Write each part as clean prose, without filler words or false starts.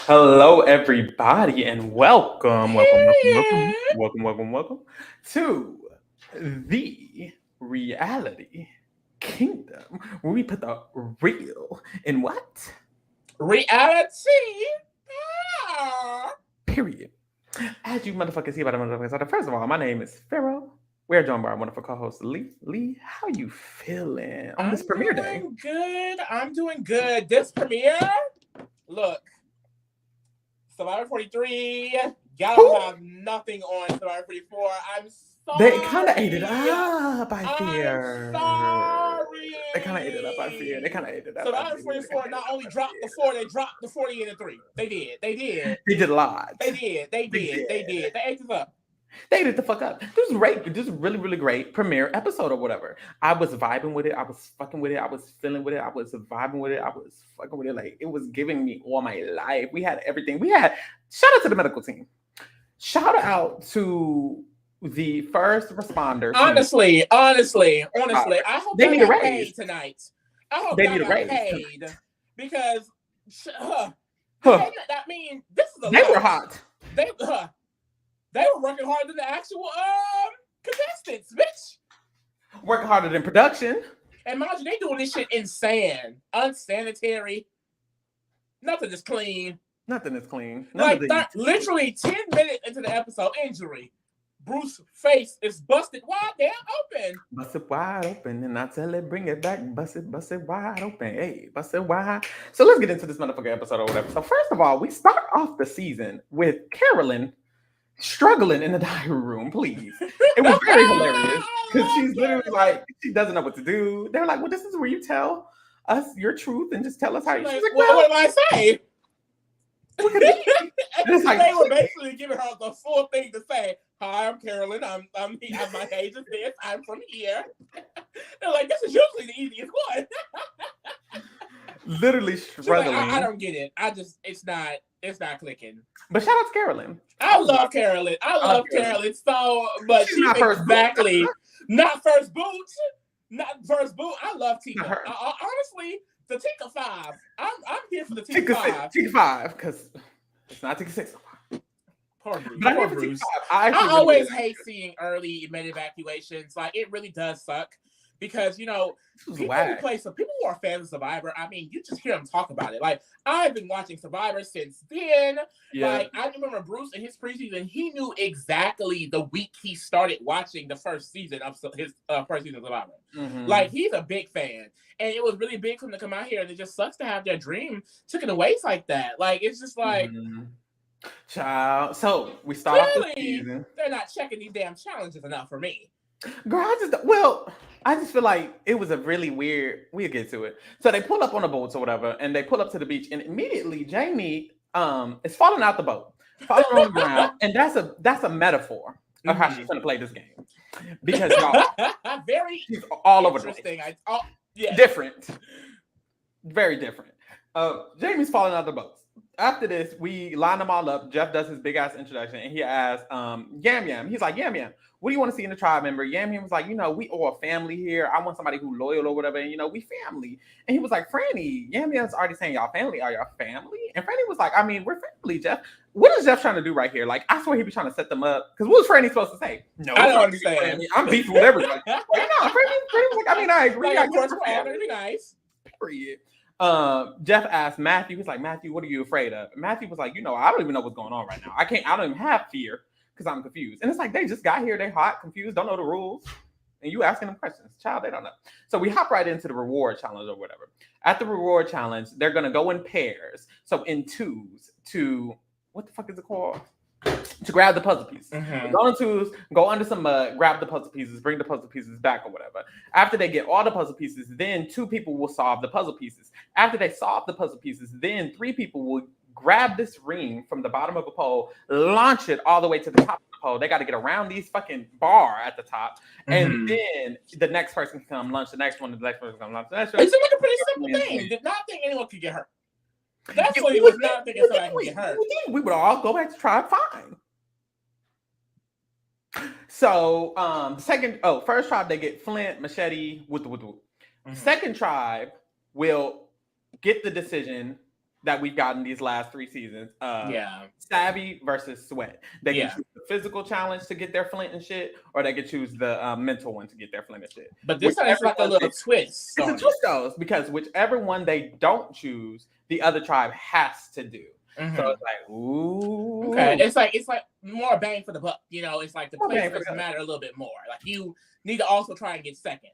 Hello, everybody, and welcome, welcome, welcome, welcome, Period. welcome, welcome, welcome to the reality kingdom, where we put the real in what? Reality. Ah. Period. As you motherfuckers see by the motherfuckers, so first of all, my name is Pharaoh. We're joined by our wonderful co-host Lee. Lee, how you feeling on this I'm premiere day? doing good. I'm doing good. This premiere, look, Survivor 43. Y'all Who? don't have nothing on Survivor 44. I'm They kind of ate it sorry. up, I I'm fear. sorry. They kind of ate it up, I fear. They kind of ate it up, I Survivor fear. They kind 44 of ate not it up, only I dropped the fear. 4, they dropped the 40 and the 3. They did. They did. They did a lot. They did. They They did. They did. did. They ate this up. They did the fuck up. This was great. This was really, really great premiere episode or whatever. I was vibing with it. I was fucking with it. I was feeling with it. I was vibing with it. I was fucking with it. Like it was giving me all my life. We had everything. We had shout out to the medical team. Shout out to the first responder team. Honestly, I hope They y'all need a got raise. paid tonight. I hope They y'all need a got raise. paid because Huh. I mean, this is a They lot. were hot. They were working harder than the actual contestants, bitch. Working harder than production. And mind you, they doing this shit insane, unsanitary. Nothing is clean. Nothing is clean. Like literally 10 minutes into the episode, injury. Bruce's face is busted wide damn open. Bust it wide open, and I tell it, bring it back. Bust it wide open. Hey, bust it wide. So let's get into this motherfucker episode or whatever. So first of all, we start off the season with Carolyn struggling in the diary room. Please, it was very hilarious because she's literally like she doesn't know what to do. They're like, "Well, this is where you tell us your truth and just tell us how." She's like, well, what do I say? It's like, they were basically giving her the full thing to say. Hi, I'm Carolyn. I'm my age is this. I'm from here. They're like, this is usually the easiest one. Literally struggling. Like, I don't get it. It's not clicking. But shout out to Carolyn. I love Carolyn. I love Carolyn so much. She's not exactly not first boot. Not first boot. I love Tika. Honestly, the Tika 5. I'm here for the Tika 5. Tika 5, because it's not Tika 6. Poor Bruce. I always hate seeing early med evacuations. Like, it really does suck. Because, people who are fans of Survivor, I mean, you just hear them talk about it. Like, I've been watching Survivor since then. Yeah. Like, I remember Bruce in his preseason, he knew exactly the week he started watching the first season of his first season of Survivor. Mm-hmm. Like, he's a big fan. And it was really big for him to come out here, and it just sucks to have their dream taken away like that. Like, it's just like... Mm-hmm. Child. So, we start off the season. They're not checking these damn challenges enough for me. Girl, I just feel like it was a really weird. We'll get to it. So they pull up on the boats or whatever, and they pull up to the beach, and immediately Jamie is falling out the boat, falling on the ground, and that's a metaphor of how she's gonna play this game because y'all she's all over the place. Different, very different. Jamie's falling out the boat. After this, we line them all up. Jeff does his big ass introduction, and he asks Yam Yam. He's like, Yam Yam, what do you want to see in the tribe member? Yam Yam was like, we all a family here. I want somebody who's loyal or whatever. And we family. And he was like, Franny, Yam Yam's already saying y'all family. Are y'all family? And Franny was like, I mean, we're family, Jeff. What is Jeff trying to do right here? Like, I swear he be trying to set them up. Because what was Franny supposed to say? No, I don't understand. I'm beefing with everybody. Like, no, Franny was like, I mean, I agree. Like, of course, we're all gonna be nice. Period. Jeff asked Matthew, he's like, Matthew, what are you afraid of? And Matthew was like, I don't even know what's going on right now. I don't even have fear because I'm confused. And it's like, they just got here, they hot, confused, don't know the rules. And you asking them questions. Child, they don't know. So we hop right into the reward challenge or whatever. At the reward challenge, they're going to go in pairs. So in twos to, what the fuck is it called? To grab the puzzle pieces. Mm-hmm. Go in twos, go under some mud, grab the puzzle pieces, bring the puzzle pieces back or whatever. After they get all the puzzle pieces, then 2 people will solve the puzzle pieces. After they solve the puzzle pieces, then 3 people will grab this ring from the bottom of a pole, launch it all the way to the top of the pole. They got to get around these fucking bar at the top. Mm-hmm. And then the next person can come launch the next one, the next person can come launch the next one. It's like a pretty simple thing. Did not think anyone could get hurt. That's what he was not thinking somebody could get hurt. We would all go back to tribe fine. So, first tribe, they get flint, machete, whoop. Mm-hmm. Second tribe will get the decision that we've gotten these last 3 seasons. Savvy versus Sweat. They can choose the physical challenge to get their flint and shit, or they can choose the mental one to get their flint and shit. But this one is like a little twist. It's a twist, though, because whichever one they don't choose, the other tribe has to do. So it's like, ooh. Okay, it's like more bang for the buck. You know, it's like the placements matter a little bit more. Like you need to also try and get second,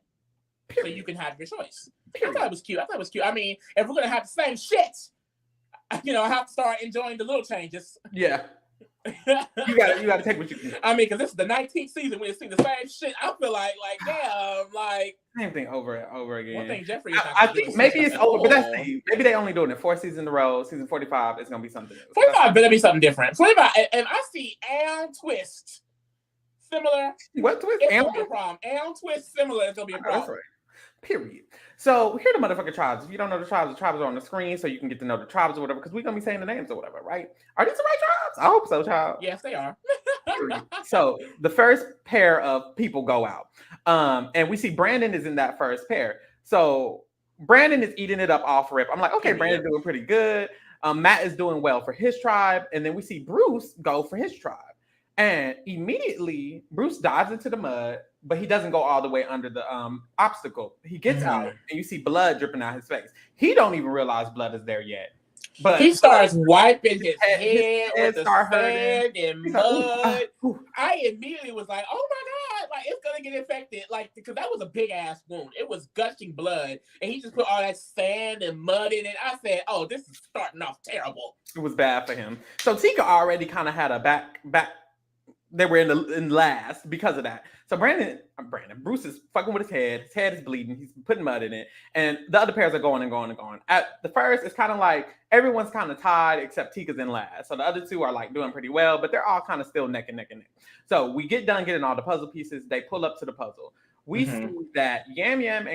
so you can have your choice. I thought it was cute. I mean, if we're gonna have the same shit, you know, I have to start enjoying the little changes. Yeah. you gotta take what you can get. I mean, because this is the 19th season, we see the same shit. I feel like damn, like same thing over and over again. One thing Jeffrey, I think maybe it's over, but that's the maybe they only doing it 4 seasons in a row. Season 45 is gonna be something else. 45 better be something different. 45, and I see Ann Twist similar. What twist? Ann Twist similar. It's gonna be a problem. That's right. Period. So here are the motherfucking tribes. If you don't know the tribes are on the screen, so you can get to know the tribes or whatever, because we're gonna be saying the names or whatever, right? Are these the right tribes? I hope so, child. Yes, they are. So the first pair of people go out. And we see Brandon is in that first pair. So Brandon is eating it up off rip. I'm like, okay, Brandon's doing pretty good. Matt is doing well for his tribe. And then we see Bruce go for his tribe. And immediately Bruce dives into the mud, but he doesn't go all the way under the obstacle. He gets out and you see blood dripping out his face. He don't even realize blood is there yet. But he starts wiping his head with the sand and mud. I immediately was like, oh my God, like it's gonna get infected. Like, because that was a big ass wound. It was gushing blood. And he just put all that sand and mud in it. I said, oh, this is starting off terrible. It was bad for him. So Tika already kind of had a back. They were in last because of that. So Bruce is fucking with his head. His head is bleeding. He's putting mud in it. And the other pairs are going and going and going. At the first, it's kind of like everyone's kind of tied except Tika's in last. So the other two are like doing pretty well, but they're all kind of still neck and neck and neck. So we get done getting all the puzzle pieces. They pull up to the puzzle. We see that Yam Yam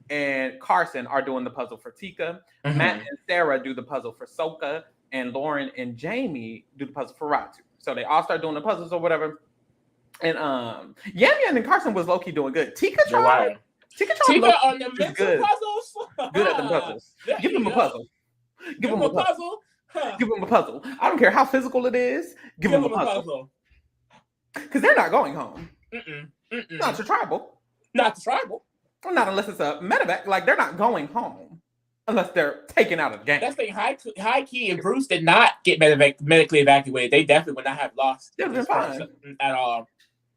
and Carson are doing the puzzle for Tika. Matt and Sarah do the puzzle for Soka. And Lauren and Jamie do the puzzle for Ratu. So they all start doing the puzzles or whatever. And Yam Yam and Carson was low-key doing good. Tika on the mental puzzles. Good at the puzzles. Give them a puzzle. Give them a puzzle. Give them a puzzle. I don't care how physical it is. Give them a puzzle. Because they're not going home. Not to tribal. Not to tribal. Not unless it's a medevac. Like, they're not going home. Unless they're taken out of the game. That's the thing. High key and Bruce did not get medically evacuated. They definitely would not have lost. They'd have been fine at all.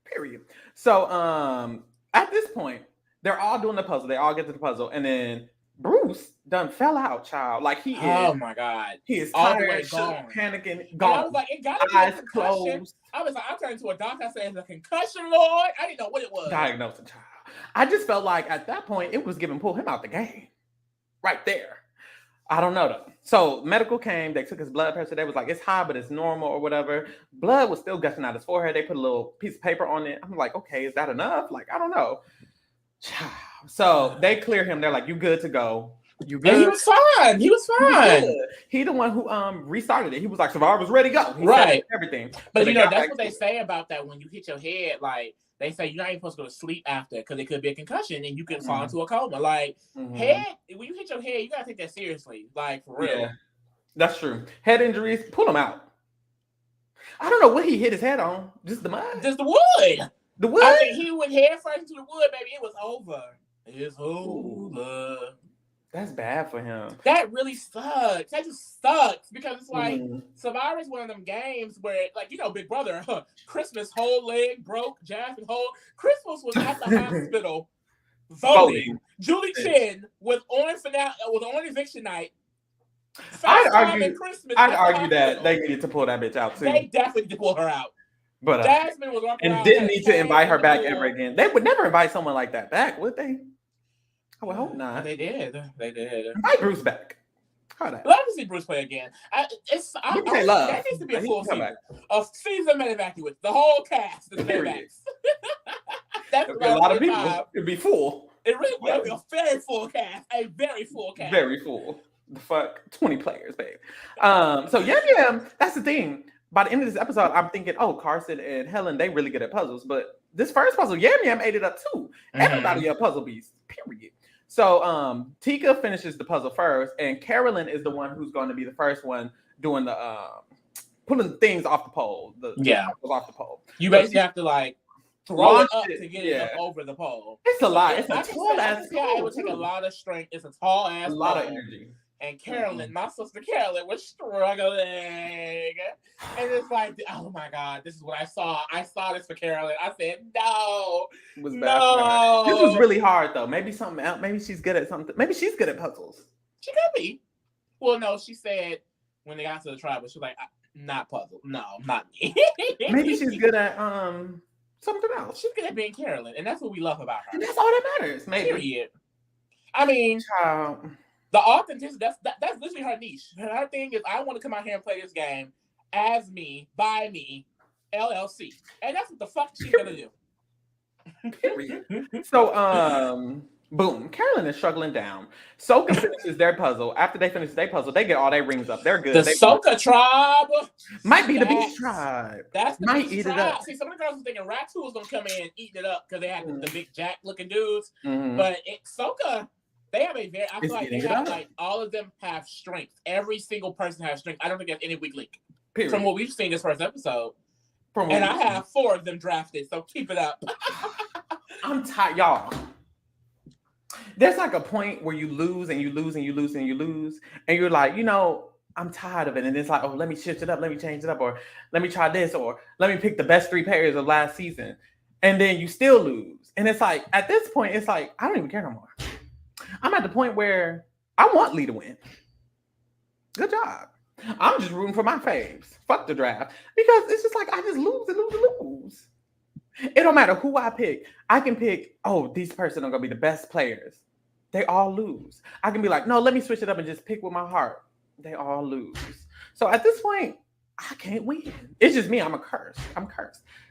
Period. So at this point, they're all doing the puzzle. They all get to the puzzle, and then Bruce done fell out, child. Like he is. Oh my God. He is all the way gone, panicking, gone. And I was like, it gotta be eyes closed. I was like, I turned to a doctor. I said, "It's a concussion, Lord." I didn't know what it was. Diagnosed a child. I just felt like at that point it was pull him out the game. Right there. I don't know though. So medical came, they took his blood pressure. They was like, it's high, but it's normal or whatever. Blood was still gushing out his forehead. They put a little piece of paper on it. I'm like, okay, is that enough? Like, I don't know. So they clear him. They're like, you good to go. You good? And he was fine. He the one who restarted it. He was like, Survivor's ready to go. Right. Everything. But so that's what they say about that when you hit your head, like they say you're not even supposed to go to sleep after because it could be a concussion and you can fall into a coma. Like head, when you hit your head, you gotta take that seriously. Like for real. Yeah, that's true. Head injuries, pull them out. I don't know what he hit his head on. Just the mud. Just the wood. The wood. I mean, he went head first into the wood, baby. It was over. It's over. That's bad for him. That really sucks. That just sucks because it's like Survivor is one of them games where, like, you know, Big Brother, Christmas whole leg broke, Jasmine whole. Christmas was at the hospital voting. Julie Chen was on eviction night. I'd argue that they needed to pull that bitch out too. They definitely need to pull her out. But Jasmine was and didn't need to invite her back ever again. They would never invite someone like that back, would they? I would hope not. They did. Invite Bruce back. Love to see Bruce play again. That needs to be a full season. A season of Medevacuous. The whole cast is Medevacs. That's a lot of people. It'd be full. It really would be a very full cast. A very full cast. Very full. The fuck? 20 players, babe. So yeah, that's the thing. By the end of this episode, I'm thinking, oh, Carson and Helen, they really good at puzzles. But this first puzzle, Yam Yam ate it up too. Everybody a puzzle beast, period. So Tika finishes the puzzle first, and Carolyn is the one who's going to be the first one doing the pulling things off the pole. Off the pole. You basically have to like throw it up to get it up over the pole. It's a lot. It's a tall ass pole. It would take a lot of strength. It's a tall ass. A lot of energy. And Carolyn, my sister Carolyn, was struggling. And it's like, oh my God, this is what I saw. I saw this for Carolyn. I said, no. It was bad. This was really hard, though. Maybe something else. Maybe she's good at something. Maybe she's good at puzzles. She could be. Well, no, she said when they got to the tribal, she was like, not puzzle. No, not me. Maybe she's good at something else. She's good at being Carolyn. And that's what we love about her. And that's all that matters. Maybe. Period. I mean... The authenticity, that's literally her niche. Her thing is, I want to come out here and play this game as me, by me, LLC. And that's what the fuck she's going to do. Period. So, boom. Carolyn is struggling down. Soka finishes their puzzle. After they finish their puzzle, they get all their rings up. They're good. The Soka tribe. Might be the beach tribe. That's the might eat tribe. It up. See, some of the girls were thinking Ratu was going to come in eating it up because they had the big jack looking dudes. But Soka... They have a very. I feel like they have like all of them have strength. Every single person has strength. I don't think there's any weak link. Period. From what we've seen this first episode. And I have 4 of them drafted, so keep it up. I'm tired, y'all. There's like a point where you lose and you lose and you lose and you lose, and you're like, I'm tired of it. And it's like, oh, let me shift it up, let me change it up, or let me try this, or let me pick the best 3 pairs of last season, and then you still lose. And it's like at this point, it's like I don't even care no more. I'm at the point where I want Lee to win. Good job. I'm just rooting for my faves. Fuck the draft. Because it's just like I just lose and lose and lose. It don't matter who I pick. I can pick, these person are going to be the best players. They all lose. I can be like, no, let me switch it up and just pick with my heart. They all lose. So at this point, I can't win. It's just me. I'm cursed.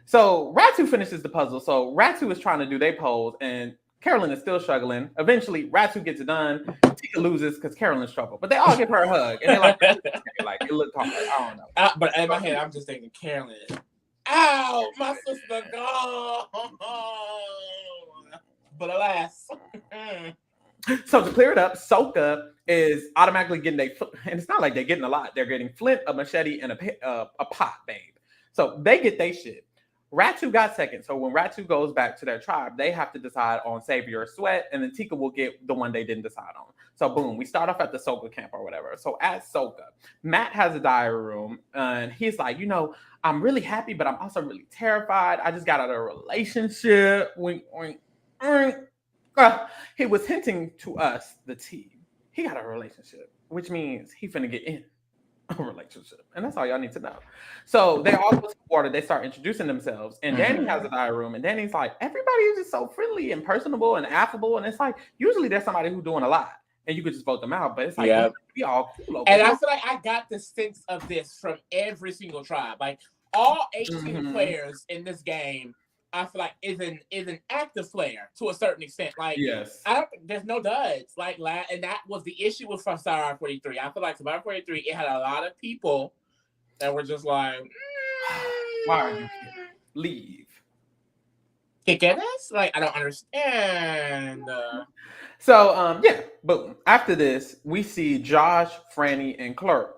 So Ratu finishes the puzzle. So Ratu is trying to do their pose, and Carolyn is still struggling. Eventually, Ratu gets it done. Tika loses because Carolyn's trouble. But they all give her a hug. And they're like, it looked hard. I don't know. But in my head, I'm just thinking, Carolyn, ow, my sister gone. But alas. So to clear it up, Soka is automatically getting and it's not like they're getting a lot. They're getting Flint, a machete, and a pot, babe. So they get their shit. Ratu got second. So when Ratu goes back to their tribe, they have to decide on Savior or Sweat, and then Tika will get the one they didn't decide on. So boom, we start off at the Soka camp or whatever. So at Soka, Matt has a diary room, and he's like, I'm really happy, but I'm also really terrified. I just got out of a relationship. He was hinting to us, the team. He got a relationship, which means he finna get in a relationship. And that's all y'all need to know. So they all go to the water. They start introducing themselves. And Danny has a diary room. And Danny's like, everybody is just so friendly and personable and affable. And it's like, usually there's somebody who's doing a lot. And you could just vote them out. But it's like, we all cool. And I feel like I got the sense of this from every single tribe. Like, all 18 players in this game, I feel like is an active player to a certain extent. Like, yes, I don't think there's no duds. Like, and that was the issue with Survivor 43. I feel like Survivor 43, it had a lot of people that were just like, why are you here? Leave. Kick ass? Like, I don't understand. So, boom. After this, we see Josh, Franny, and Clur.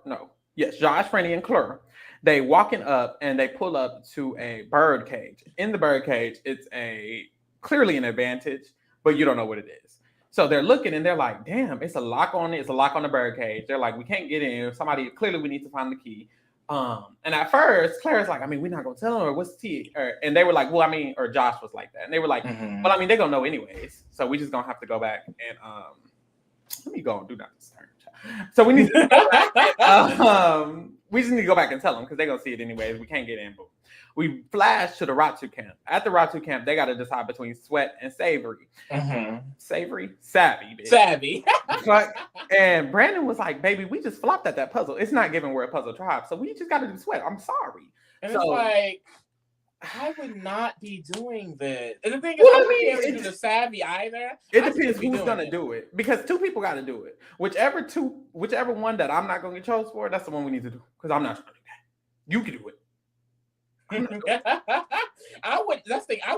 Josh, Franny, and Clur. They walking up and they pull up to a bird cage. In the bird cage, it's clearly an advantage, but you don't know what it is. So they're looking and they're like, damn, it's a lock on it. It's a lock on the bird cage. They're like, we can't get in. Clearly we need to find the key. And at first, Claire's like, we're not going to tell them, or what's the key? And they were like, or Josh was like that. And they were like, they're going to know anyways. So we just going to have to go back and, let me go and do that this turn. So we need to go back. We just need to go back and tell them because they're going to see it anyways. We can't get in. Boom. We flash to the Ratu camp. At the Ratu camp, they got to decide between Sweat and Savory. Savory? Savvy, bitch. Savvy. And Brandon was like, baby, we just flopped at that puzzle. It's not giving we're a puzzle tribe. So we just got to do Sweat. I'm sorry. And it's like, I would not be doing this. And the thing is, I can't do the Savvy either. It depends who's going to do it. Because 2 people got to do it. Whichever one that I'm not going to get chose for, that's the one we need to do. Because I'm not trying to do that. You can do it. I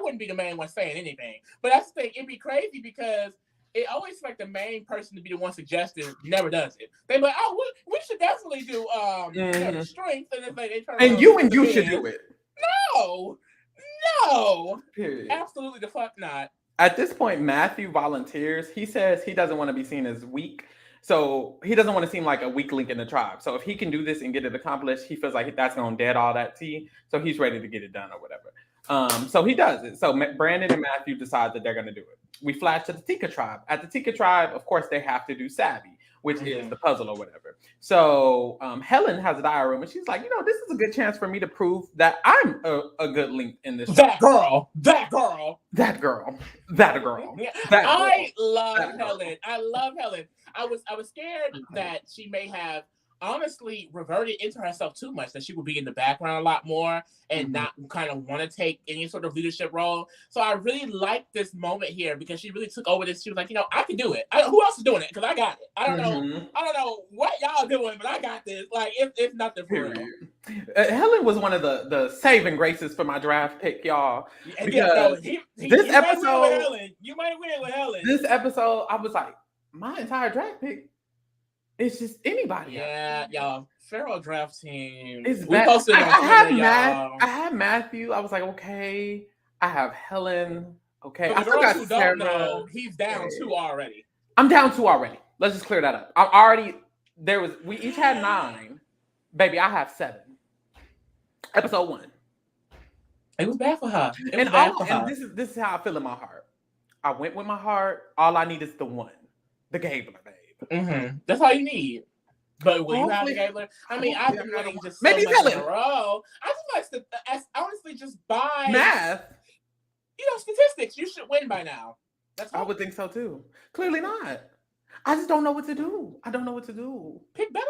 wouldn't be the main one saying anything. But that's the thing. It'd be crazy because it always like the main person to be the one suggesting never does it. They be like, oh, we should definitely do strength, and it's like they turn and you should do it. No, period. Absolutely the fuck not. At this point, Matthew volunteers. He says he doesn't want to be seen as weak. So he doesn't want to seem like a weak link in the tribe. So if he can do this and get it accomplished, he feels like that's going to dead all that tea. So he's ready to get it done or whatever. So he does it. So Brandon and Matthew decide that they're going to do it. We flash to the Tika tribe. At the Tika tribe, of course, they have to do Savvy, which is the puzzle or whatever. So Helen has a diary room, and she's like, this is a good chance for me to prove that I'm a good link in this. That girl. I love Helen. I love Helen. I was scared that she may have honestly reverted into herself too much, that she would be in the background a lot more and not kind of want to take any sort of leadership role. So I really like this moment here because she really took over this. She was like, I can do it. Who else is doing it? Because I got it. I don't know what y'all doing, but I got this. Like it's nothing for real. Helen was one of the saving graces for my draft pick, y'all. Because this episode, you might win with Helen. This episode, I was like, my entire draft pick. It's just anybody. Yeah, y'all. Pharaoh draft team. It's bad. I have Matthew. I was like, okay. I have Helen. Okay. I forgot who Sarah. Don't know, he's down 2 already. I'm down 2 already. Let's just clear that up. We each had 9. Baby, I have 7. Episode 1. It was bad for her. And this is how I feel in my heart. I went with my heart. All I need is the one. The Gabler, babe. Mm-hmm. That's all you need. But will you have the Gabler? I mean, I've been winning just maybe so much in a row. I just like to honestly just buy math. Statistics. You should win by now. That's all. I would think so too. Clearly not. I just don't know what to do. I don't know what to do. Pick better.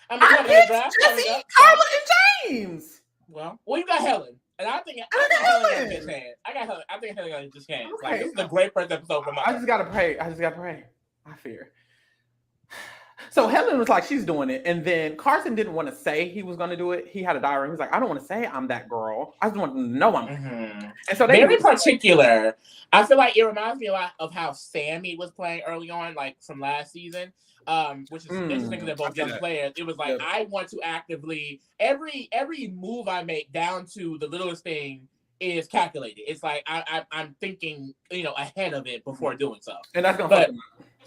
I picked Jesse, Carla, and James. Well, you got Helen. And I think Helen got a good chance. I think Helen got a good chance. Okay. Like, this is a great first episode for my. I just gotta pray. I fear. So Helen was like, she's doing it. And then Carson didn't want to say he was going to do it. He had a diary. He was like, I don't want to say I'm that girl. I just want to know I'm. And so they very particular. I feel like it reminds me a lot of how Sammy was playing early on, like from last season. Which is interesting because they're both young players. It was like, I want to actively, every move I make down to the littlest thing is calculated. It's like I'm thinking, ahead of it before doing so. And that's gonna.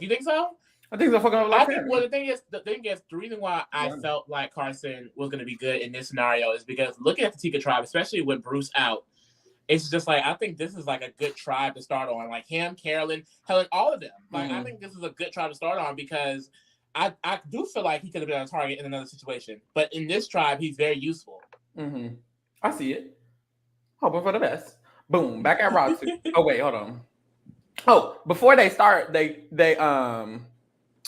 You think so? I think so. The thing is, the reason why I felt like Carson was going to be good in this scenario is because looking at the Tika tribe, especially with Bruce out, it's just like I think this is like a good tribe to start on. Like him, Carolyn, Helen, all of them. Like I think this is a good tribe to start on because I do feel like he could have been a target in another situation, but in this tribe, he's very useful. I see it. Hoping for the best. Boom. Back at Roxy. Oh wait, hold on. Oh, before they start, they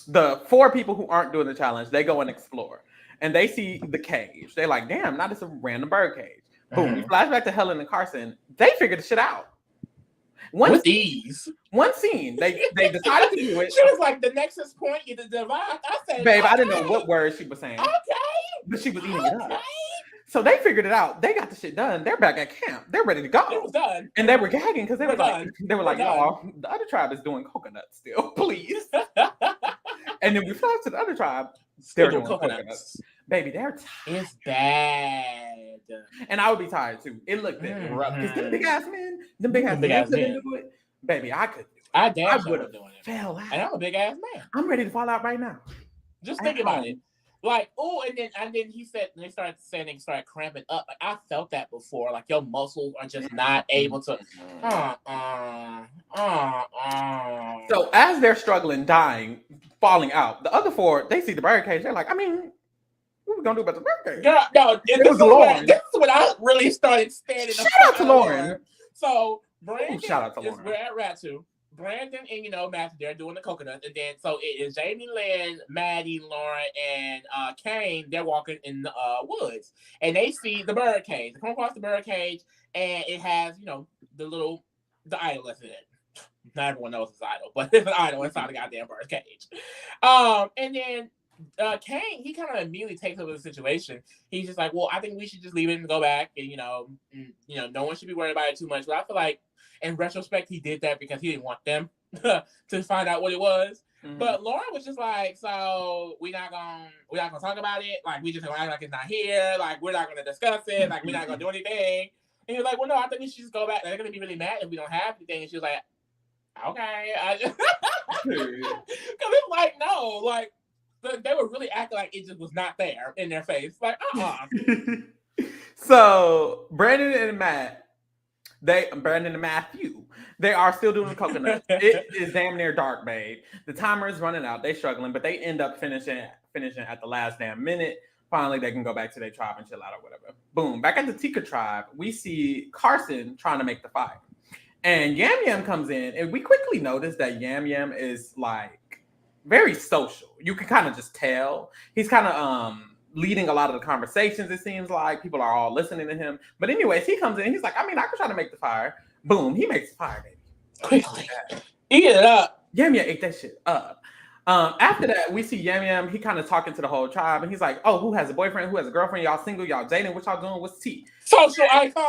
the 4 people who aren't doing the challenge, they go and explore. And they see the cage. They're like, damn, now it's a random bird cage. Boom. We flash back to Helen and Carson. They figured the shit out. With ease. One scene. They decided to do it. She was like, the nexus point is the divide. I said, babe, I didn't know what words she was saying. Okay. But she was eating it up. So they figured it out. They got the shit done. They're back at camp. They're ready to go. It was done. And they were gagging because they were like, y'all, the other tribe is doing coconuts still, please. And then we fly to the other tribe. They're doing coconuts. Baby, they're tired. It's bad. And I would be tired too. It looked rough. Because them big ass men couldn't do it. Baby, I could do it. I would have doing it. Fell out. And I'm a big ass man. I'm ready to fall out right now. Just think about it. Like, and then he said, and they started saying they started cramping up. Like, I felt that before. Like, your muscles are just not able to. So as they're struggling, dying, falling out, the other 4, they see the bird cage. They're like, I mean, what are we gonna do about the bird cage? Girl, no, this is when I really started standing. Shout out to Lauren. So Brandon, shout out to Lauren. We're at Ratu. Brandon and Matthew, they're doing the coconut, and then so it is Jamie Lynn, Maddie, Lauren, and Kane. They're walking in the woods, and they see the bird cage. They come across the bird cage, and it has the idol that's in it. Not everyone knows it's idol, but it's an idol inside the goddamn bird cage. And then Kane, he kind of immediately takes over the situation. He's just like, well, I think we should just leave it and go back, and no one should be worried about it too much. But I feel like, in retrospect, he did that because he didn't want them to find out what it was. Mm-hmm. But Lauren was just like, so we're not gonna talk about it. Like, we just gonna act like it's not here. Like, we're not gonna discuss it. Like, we're not gonna do anything. And he was like, well, no, I think we should just go back. They're gonna be really mad if we don't have anything. And she was like, okay. Because it's like, no, like, they were really acting like it just was not there in their face. Like, So Brandon and Matthew, they are still doing the coconut. It is damn near dark, babe. The timer is running out. They're struggling, but they end up finishing at the last damn minute. Finally, they can go back to their tribe and chill out or whatever. Boom. Back at the Tika tribe, we see Carson trying to make the fire. And Yam Yam comes in, and we quickly notice that Yam Yam is like very social. You can kind of just tell. He's kind of leading a lot of the conversations, it seems like. People are all listening to him. But anyways, he comes in and he's like, I mean, I could try to make the fire. Boom, he makes the fire, baby. Quickly. Eat it up. Yam Yam ate that shit up. After that, we see Yam Yam, he kind of talking to the whole tribe, and he's like, oh, who has a boyfriend? Who has a girlfriend? Y'all single? Y'all dating? What y'all doing? What's tea? Social icon.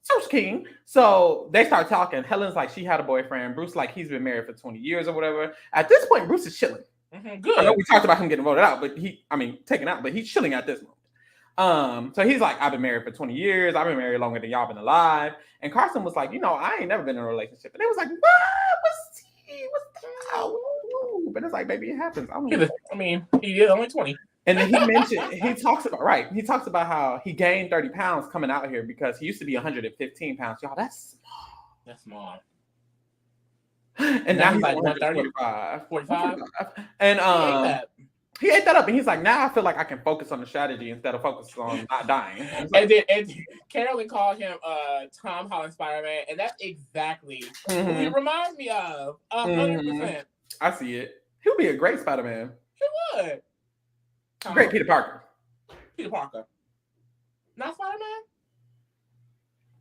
Social king. So they start talking. Helen's like, she had a boyfriend. Bruce like, he's been married for 20 years or whatever. At this point, Bruce is chilling. Mm-hmm, good. I know we talked about him getting voted out, but taken out, but he's chilling at this moment. So he's like, I've been married for 20 years. I've been married longer than y'all been alive. And Carson was like, I ain't never been in a relationship. And they was like, what? What's tea? What's that? But it's like, baby, it happens. He is only 20. And then he talks about how he gained 30 pounds coming out here because he used to be 115 pounds. Y'all, that's small. That's small. And now he's like 45. And he ate that up, and he's like, now I feel like I can focus on the strategy instead of focus on not dying. And Carolyn called him Tom Holland Spider-Man, and that's exactly who he reminds me of. 100%. I see it. He'll be a great Spider-Man. He would. Great Peter Parker. Peter Parker. Not Spider-Man?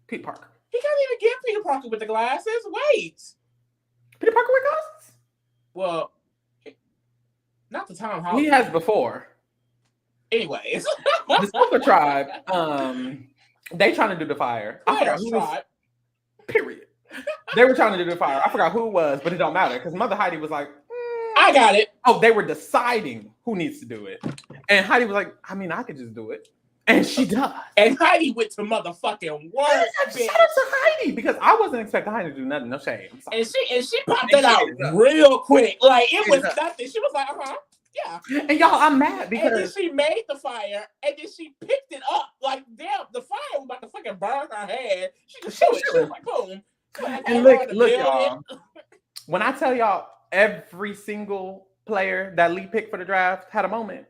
Peter Parker. He can't even get Peter Parker with the glasses. Wait. Peter Parker with glasses? Well, not the Tom Holland. He has before. Anyways. The Silver Tribe, they trying to do the fire. I forgot who was. Period. They were trying to do the fire. I forgot who it was, but it don't matter because Mother Heidi was like, I got it. Oh, they were deciding who needs to do it. And Heidi was like, I mean, I could just do it. And she does. And Heidi went to motherfucking work. Shout out to Heidi because I wasn't expecting Heidi to do nothing. No shame. And she popped that out real quick. Like it was nothing. She was like, yeah. And y'all, I'm mad because and then she made the fire and then she picked it up. Like damn, the fire was about to fucking burn her head. She just she was like, boom. And look, y'all. When I tell y'all, every single player that Lee picked for the draft had a moment.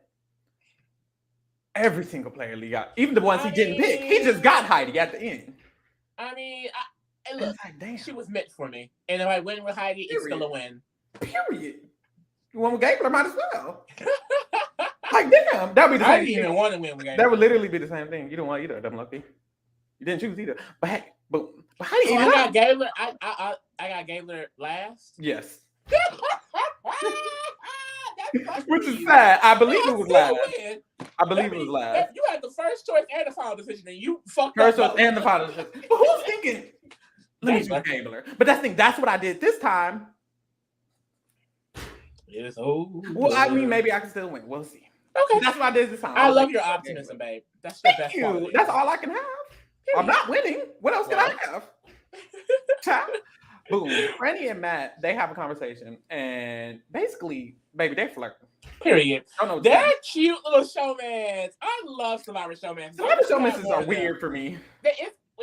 Every single player Lee got, even the ones he didn't pick, he just got Heidi at the end. Look, damn. She was meant for me, and if I win with Heidi, it's still a win. Period. You won with Gabler, might as well. Like damn, that'd be the same. I didn't even want to win with Gabler. That would literally be the same thing. You don't want either of them, Lucky. You didn't choose either. But hey, but Heidi. I got Gabler. I got Gabler last. Yes. Which is sad. I believe it was last. I believe it was last. You had the first choice and the final decision, and you fucked up. First choice and the final decision. But who's thinking? Let me choose Gabler. But that's what I did this time. Yes. Oh. Well, I mean, maybe I can still win. We'll see. Okay. That's what I did this time. I love your optimism, babe. That's the best part. That's all I can have. I'm not winning. What else can I have? Boom. Franny and Matt, they have a conversation, and basically, baby, they flirt. Period. They're cute little showmans. I love Survivor showmans. Survivor showmans are weird for me.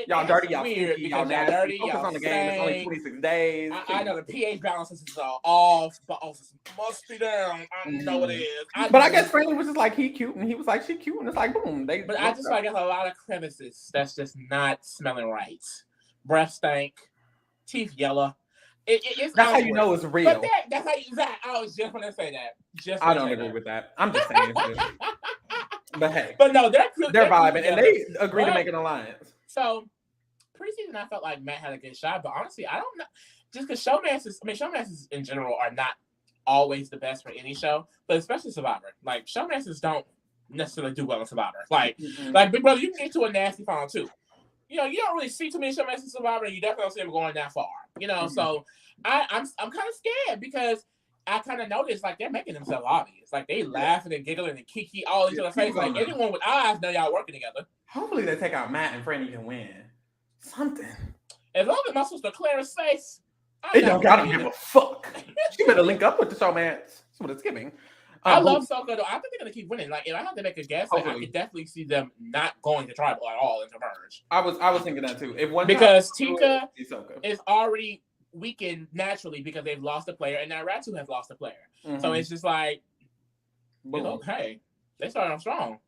Y'all dirty, y'all weird, stinky, y'all nasty. dirty, focus y'all on the game. It's only 26 days. I know the pH balances is all off, but also must be down. I know what it is. I guess Franny was just like, he cute, and he was like, she cute, and it's like, boom. But I just like a lot of crevices that's just not smelling right. Breath stank, teeth yellow. It's that's how you know it's real. But that's how you. I was just going to say that. I don't agree with that. I'm just saying. But hey. But no, they're vibing, and they agree to make an alliance. So preseason, I felt like Matt had a good shot, but honestly, I don't know. Just because showmasters in general are not always the best for any show, but especially Survivor. Like showmasters don't necessarily do well in Survivor. Like Big Brother, you can get to a nasty final too. you don't really see too many showmasters Survivor, and you definitely don't see them going that far. So I'm kind of scared because I kind of noticed like they're making themselves obvious. Like they laughing and giggling and kiki all each other's face. Like anyone with eyes know y'all working together. Hopefully they take out Matt and Franny can win. Something. As long as my sister Clara's face, it don't gotta give a fuck. She better link up with the showman. That's what it's giving. I love Soka though. I think they're gonna keep winning. Like if I have to make a guess, like, I could definitely see them not going to tribal at all into merge. I was thinking that too. Because Tika is already weakened naturally because they've lost a player, and now Ratu has lost a player. Mm-hmm. So it's just like, okay, they started off strong.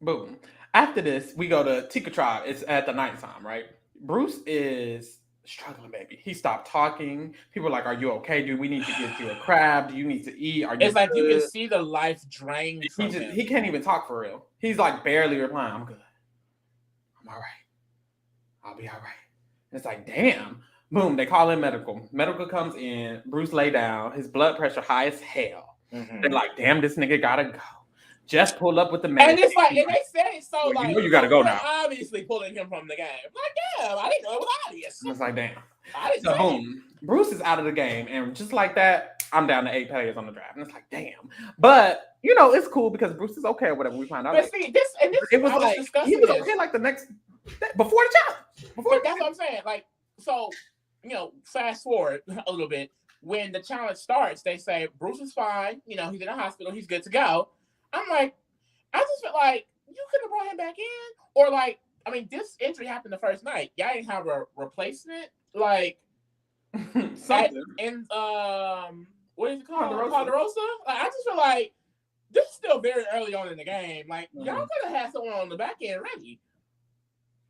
Boom. After this, we go to Tika Tribe. It's at the nighttime, right? Bruce is struggling, baby. He stopped talking. People are like, "Are you okay, dude? We need to get you a crab. Do you need to eat? Are you?" It's like you can see the life drain from him. He can't even talk for real. He's like barely replying. I'm good. I'm all right. I'll be all right. And it's like, damn. Boom. They call in medical. Medical comes in. Bruce lay down. His blood pressure high as hell. Mm-hmm. They're like, damn, this nigga gotta go. Just pull up with the man. And it's like, and they said it so like, you gotta go now. Obviously pulling him from the game. Like, damn, I didn't know it was obvious. It's like, damn. So boom, Bruce is out of the game, and just like that, I'm down to 8 players on the draft, and it's like, damn. But it's cool because Bruce is okay or whatever. We find out. But see, it was like he was okay like the next before the challenge. That's what I'm saying. Like, so fast forward a little bit. When the challenge starts, they say Bruce is fine. He's in the hospital. He's good to go. I'm like, I just felt like you could have brought him back in, or like, I mean, this entry happened the first night. Y'all didn't have a replacement, like something what is it called? Ponderosa. Like, I just feel like this is still very early on in the game. Like, y'all could have had someone on the back end ready,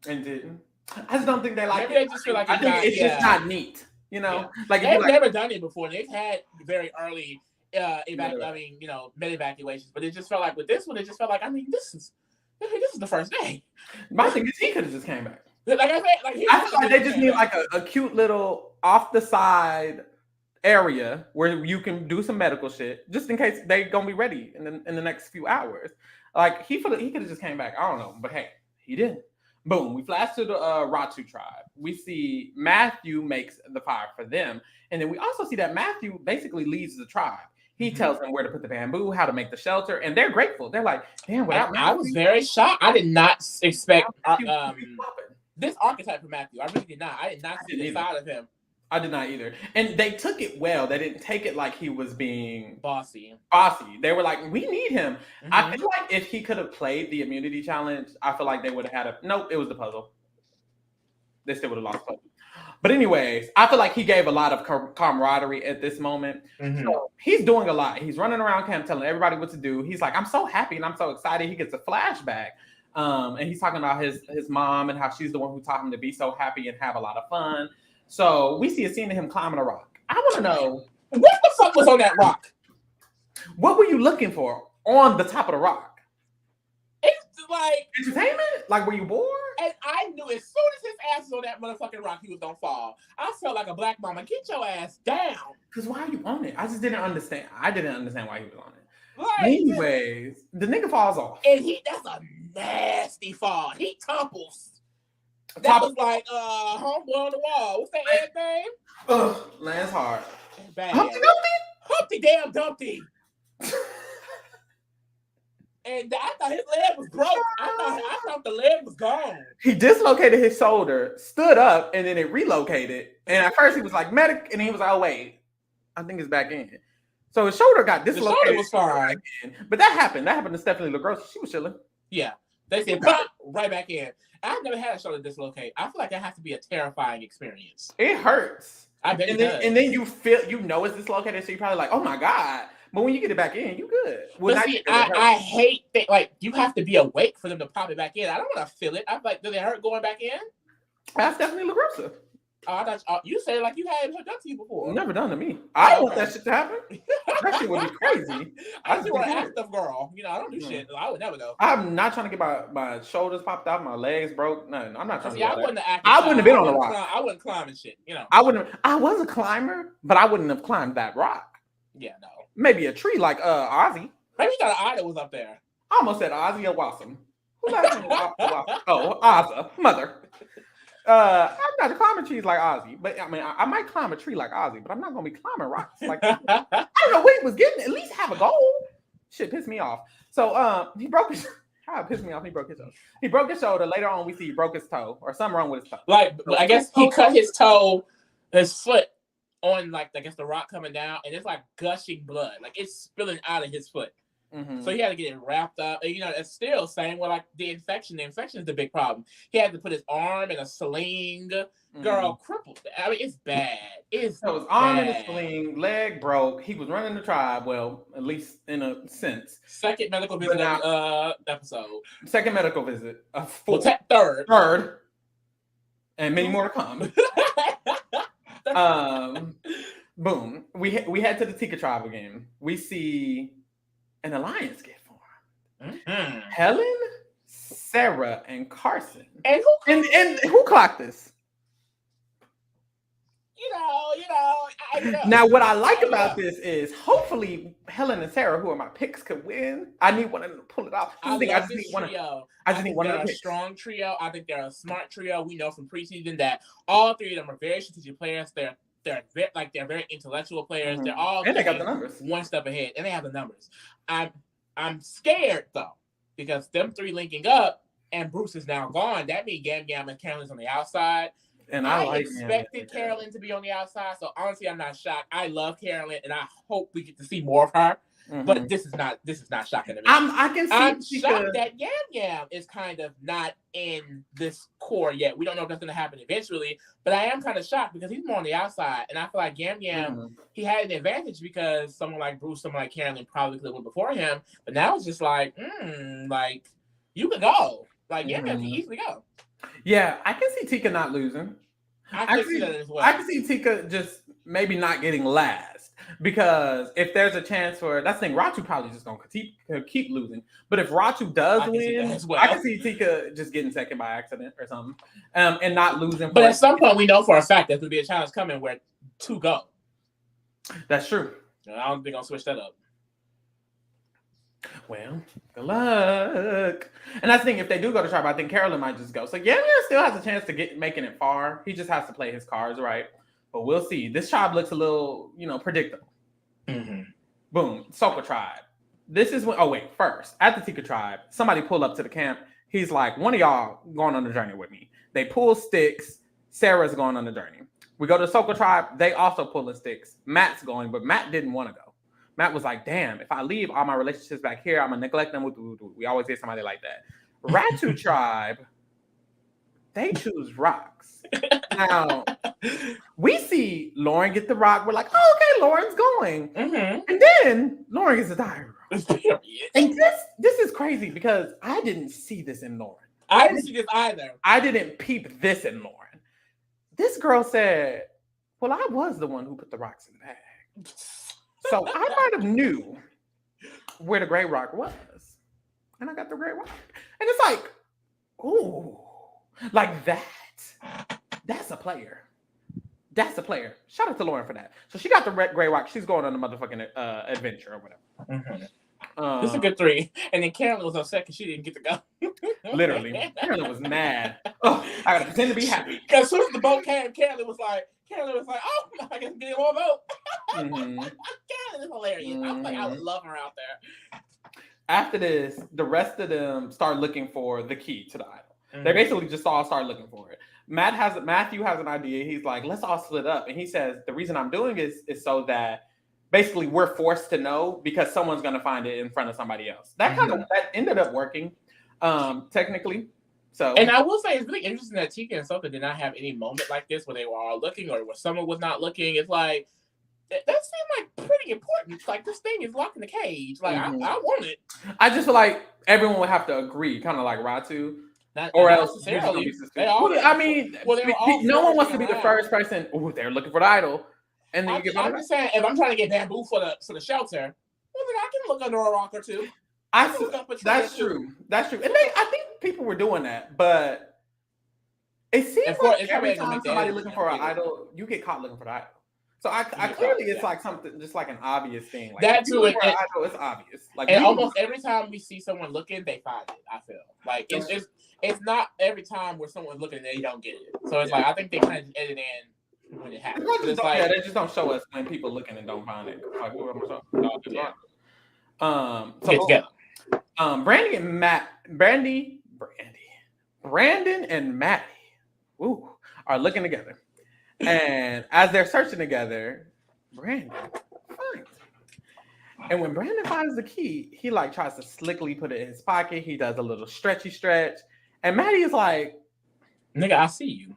and didn't. I just don't think they like. Maybe they just feel like it's just not neat. Like they've never done it before. They've had very early. Med evacuations, but it just felt like with this one, it just felt like, I mean, this is the first day. My thing is, he could have just came back. Like I said, I feel like they just need like a cute little off the side area where you can do some medical shit, just in case they gonna be ready in the next few hours. Like he could have just came back. I don't know, but hey, he didn't. Boom, we flash to the Ratu tribe. We see Matthew makes the fire for them, and then we also see that Matthew basically leads the tribe. He tells them where to put the bamboo, how to make the shelter, and they're grateful. They're like, damn, I was very shocked. I did not expect this archetype for Matthew. I really did not. I did not see this side of him. I did not either. And they took it well. They didn't take it like he was being bossy. They were like, we need him. Mm-hmm. I feel like if he could have played the immunity challenge, I feel like they would have had nope, it was the puzzle. They still would have lost puzzle. But anyways, I feel like he gave a lot of camaraderie at this moment. Mm-hmm. So he's doing a lot. He's running around camp telling everybody what to do. He's like, I'm so happy and I'm so excited. He gets a flashback. And he's talking about his mom and how she's the one who taught him to be so happy and have a lot of fun. So we see a scene of him climbing a rock. I want to know, what the fuck was on that rock? What were you looking for on the top of the rock? It's like entertainment? Like, were you bored? And I knew as soon as his ass was on that motherfucking rock, he was gonna fall. I felt like a black mama. Get your ass down. Because why are you on it? I just didn't understand. I didn't understand why he was on it. Like, anyways, the nigga falls off. And that's a nasty fall. He tumbles. That was like homeboy on the wall. What's that ad name? Ugh, Lance Hart. Humpty Dumpty? Humpty damn Dumpty. And I thought his leg was broke. I thought the leg was gone. He dislocated his shoulder, stood up, and then it relocated. And at first he was like medic, and he was like, oh wait, I think it's back in. So his shoulder got dislocated. The shoulder was fine. But that happened. That happened to Stephanie LaGrosse. She was chilling. Yeah. They said pop right back in. I've never had a shoulder dislocate. I feel like that has to be a terrifying experience. It hurts. I bet it does. And then you feel it's dislocated, so you're probably like, oh my God. But when you get it back in, you good. But see, I hate that. Like, you have to be awake for them to pop it back in. I don't want to feel it. I'm like, does it hurt going back in? That's definitely LaGrossa. I thought you said like you had it done to you before. Never done to me. I want that shit to happen. That shit would be crazy. I just want an active girl. I don't do shit. I would never go. I'm not trying to get my shoulders popped off, my legs broke. No, I'm not trying to. I wouldn't have I wouldn't have been on the rock. I wouldn't climb and shit. I wouldn't. I was a climber, but I wouldn't have climbed that rock. Yeah, no. Maybe a tree like Ozzy. Maybe you got an eye that was up there. I almost said Ozzy or Wassum. Who last name Oh, Ozzy, mother. I'm not to climb a tree like Ozzy, but I mean, I might climb a tree like Ozzy, but I'm not gonna be climbing rocks like. I don't know what he was getting. At least have a goal. Shit pissed me off. So he broke his. How it pissed me off. He broke his shoulder. He broke his shoulder. Later on, we see he broke his toe or something wrong with his toe. Like so, I guess he cut his toe, his foot on like I guess the rock coming down, and it's like gushing blood, like it's spilling out of his foot. Mm-hmm. So he had to get it wrapped up. And, you know, it's still saying, well, like the infection. The infection is the big problem. He had to put his arm in a sling. Girl, crippled. I mean, it's bad. So his arm in a sling, leg broke. He was running the tribe. Well, at least in a sense. Second medical visit episode. Second medical visit. Third. And many more to come. Boom. We head to the Tika tribe again. We see an alliance get formed. Mm-hmm. Helen, Sarah, and Carson. And who clocked this? You know. Now, what I like about this is hopefully Helen and Sarah, who are my picks, could win. I need one of them to pull it off. I just need one of them. A strong trio. I think they're a smart trio. We know from preseason that all three of them are very strategic players. They're very intellectual players. Mm-hmm. They're all and they got the numbers one step ahead, and they have the numbers. I'm scared though because them three linking up and Bruce is now gone. That means Yam Yam and Carolyn's on the outside. And I expected Carolyn to be on the outside, so honestly, I'm not shocked. I love Carolyn, and I hope we get to see more of her. Mm-hmm. But this is not shocking to me. I'm shocked that Yam Yam is kind of not in this core yet. We don't know if that's going to happen eventually, but I am kind of shocked because he's more on the outside, and I feel like Yam Yam he had an advantage because someone like Bruce, someone like Carolyn probably could have went before him. But now it's just like, like you could go, like Yam Yam can easily go. Yeah, I can see Tika not losing. I can see that as well. I can see Tika just maybe not getting last because if there's a chance for that's the thing, Ratu probably just gonna keep losing. But if Ratu does win, I can see Tika just getting second by accident or something, and not losing. But at some point, we know for a fact there's gonna be a challenge coming where two go. That's true. I don't think I'll switch that up. Well, good luck. And that's the thing. If they do go to tribe, I think Carolyn might just go. So Yam still has a chance to making it far. He just has to play his cards right. But we'll see. This tribe looks a little, predictable. Mm-hmm. Boom. Soka tribe. This is when. Oh wait. First, at the Tika tribe, somebody pulled up to the camp. He's like, one of y'all going on the journey with me. They pull sticks. Sarah's going on the journey. We go to Soka tribe. They also pulling sticks. Matt's going, but Matt didn't want to go. Matt was like, damn, if I leave all my relationships back here, I'm going to neglect them. We always get somebody like that. Ratu tribe, they choose rocks. Now, we see Lauren get the rock. We're like, oh, okay, Lauren's going. Mm-hmm. And then Lauren gets a diary rock. And this is crazy because I didn't see this in Lauren. I didn't see this either. I didn't peep this in Lauren. This girl said, well, I was the one who put the rocks in the bag. So I might have knew where the gray rock was. And I got the gray rock. And it's like, ooh, like that. That's a player. That's a player. Shout out to Lauren for that. So she got the gray rock. She's going on a motherfucking adventure or whatever. Mm-hmm. This is a good 3. And then Carolyn was upset because she didn't get to go. Literally. Carolyn was mad. Oh, I got to pretend to be happy. Because as soon as the boat came, Carolyn was like, oh, I can get more vote. Carolyn is hilarious. Mm-hmm. I would love her out there. After this, the rest of them start looking for the key to the idol. Mm-hmm. They basically just all start looking for it. Matthew has an idea. He's like, let's all split up. And he says, the reason I'm doing is so that basically we're forced to know because someone's going to find it in front of somebody else. That ended up working, technically. So, and I will say it's really interesting that Tika and Soka did not have any moment like this where they were all looking or where someone was not looking. It's like that seemed like pretty important. Like this thing is locked in the cage. Like I want it. I just feel like everyone would have to agree, kind of like Ratu, or else necessarily. No one wants to be the first person. Oh, they're looking for the idol, and then I'm just saying, if I'm trying to get bamboo for the shelter, well, then I can look under a rock or two. That's true. That's true. And I think people were doing that, but it seems like every time somebody looking for an idol, you get caught looking for the idol. So I clearly it's like something, just like an obvious thing. Like that too, I know it's obvious. Like, and almost every time we see someone looking, they find it. I feel like it's not every time where someone's looking and they don't get it. So it's like I think they kind of edit in when it happens. It's like, they just don't show us when people looking and don't find it. Like, Brandon and Maddie, are looking together. And as they're searching together, Brandon finds it. And when Brandon finds the key, he like tries to slickly put it in his pocket. He does a little stretchy stretch. And Maddie is like, nigga, I see you.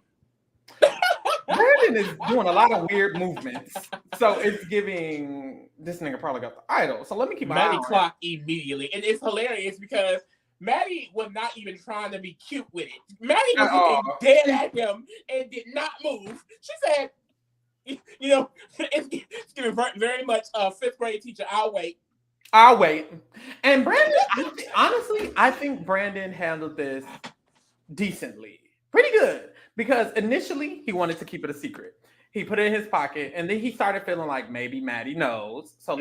Brandon is doing a lot of weird movements. So it's giving this nigga probably got the idol. So let me keep my Maddie clock immediately. And it's hilarious because Maddie was not even trying to be cute with it. Maddie was looking dead at him and did not move. She said, you know, it's giving very much a fifth grade teacher, I'll wait. And Brandon, honestly, I think Brandon handled this decently. Pretty good. Because initially, he wanted to keep it a secret. He put it in his pocket, and then he started feeling like maybe Maddie knows. So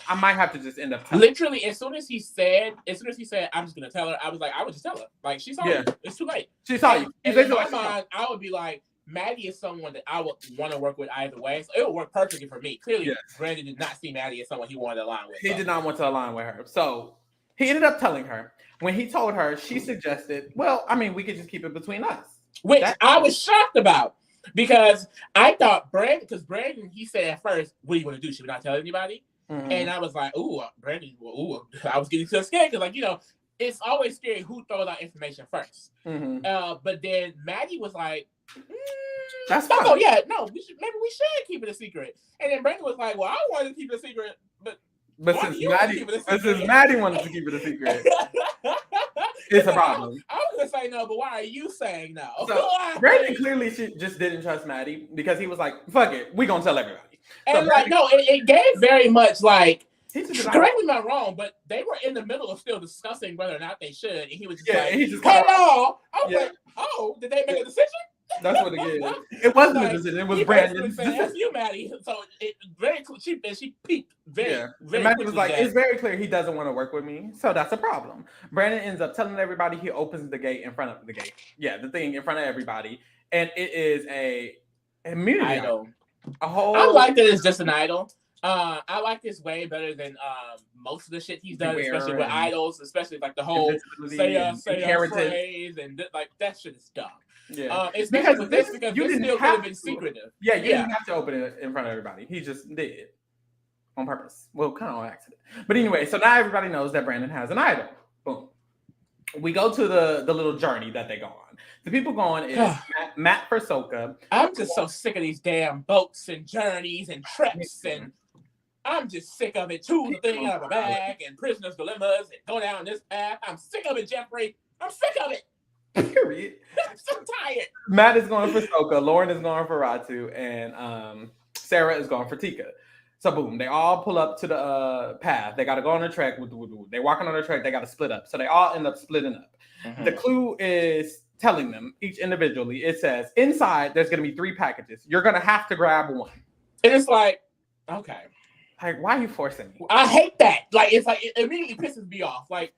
I might have to just end up telling. Literally, as soon as he said, I'm just gonna tell her, I was like, I would just tell her. Like, she saw you. It's too late. She saw you. And in my mind, I would be like, Maddie is someone that I would want to work with either way. So it would work perfectly for me. Clearly, Brandon did not see Maddie as someone he wanted to align with. He did not want to align with her. So he ended up telling her. When he told her, she suggested, well, I mean, we could just keep it between us. Which I was shocked about. Because I thought Brandon, he said at first, what do you want to do? Should we not tell anybody? Mm-hmm. And I was like, Brandon, I was getting so scared because, like, you know, it's always scary who throws out information first. Mm-hmm. But then Maddie was like, that's fine. Oh, yeah, no, we should keep it a secret. And then Brandon was like, well, I wanted to keep it a secret, but since Maddie wanted to keep it a secret, it's a problem. I was gonna say no, but why are you saying no? So Brandon clearly just didn't trust Maddie because he was like, "Fuck it, we gonna tell everybody." And so like, no, it gave very much like. Correct me if I'm wrong, but they were in the middle of still discussing whether or not they should, and he was just like, "Hey, no!" I was like, "Oh, did they make a decision?" That's what it is. It wasn't a decision. It was Brandon's decision. That's you, Maddie. So it very she peeped very. And Maddie was like, "It's very clear he doesn't want to work with me, so that's a problem." Brandon ends up telling everybody. He opens the gate in front of the gate. Yeah, the thing in front of everybody, and it is a immunity idol. I like that it's just an idol. I like this way better than most of the shit he's done, especially with idols, especially like the whole say a phrase and like that shit is dumb. Yeah, it's because with this because this still could have been secretive. Yeah, you didn't have to open it in front of everybody. He just did on purpose. Well, kind of on accident. But anyway, so now everybody knows that Brandon has an idol. Boom. We go to the little journey that they go on. The people going is Matt Persoka. I'm just so sick of these damn boats and journeys and trips, and I'm just sick of it too. The thing out of a bag and prisoner's dilemmas and go down this path. I'm sick of it, Jeffrey. I'm sick of it. Period. I'm so tired. Matt is going for Soka, Lauren is going for Ratu, and Sarah is going for Tika. So boom, they all pull up to the path. They got to go on a trek. They're walking on the trek. They got to split up. So they all end up splitting up. Mm-hmm. The clue is telling them each individually. It says inside there's going to be 3 packages. You're going to have to grab one. And it's like, okay. Like, why are you forcing me? I hate that. Like, it's like, it immediately pisses me off. Like,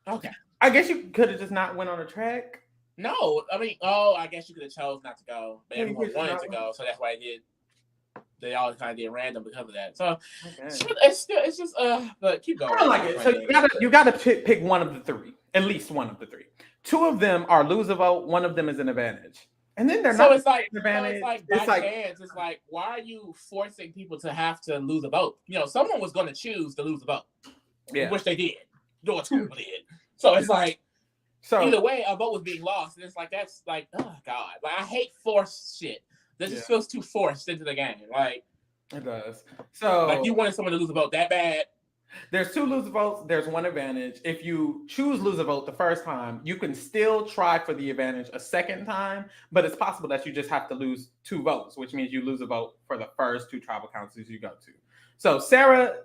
okay. I guess you could have just not went on a trek. No, I mean, I guess you could have chose not to go, but everyone wanted to go, so that's why they all kind of did random because of that. So it's just but keep going. I don't like it. So you gotta pick one of the 3, at least one of the 3. 2 of them are lose a vote. One of them is an advantage, and then they're not. It's like advantage. It's like chance. It's like, why are you forcing people to have to lose a vote? You know, someone was going to choose to lose a vote, which they did. Or 2 people did. So it's like. So either way, a vote was being lost, and it's like that's like, oh god, like I hate forced shit. That just feels too forced into the game. Like it does. So like you wanted someone to lose a vote that bad. There's 2 lose votes. There's 1 advantage. If you choose lose a vote the first time, you can still try for the advantage a second time, but it's possible that you just have to lose 2 votes, which means you lose a vote for the first 2 tribal councils you go to. So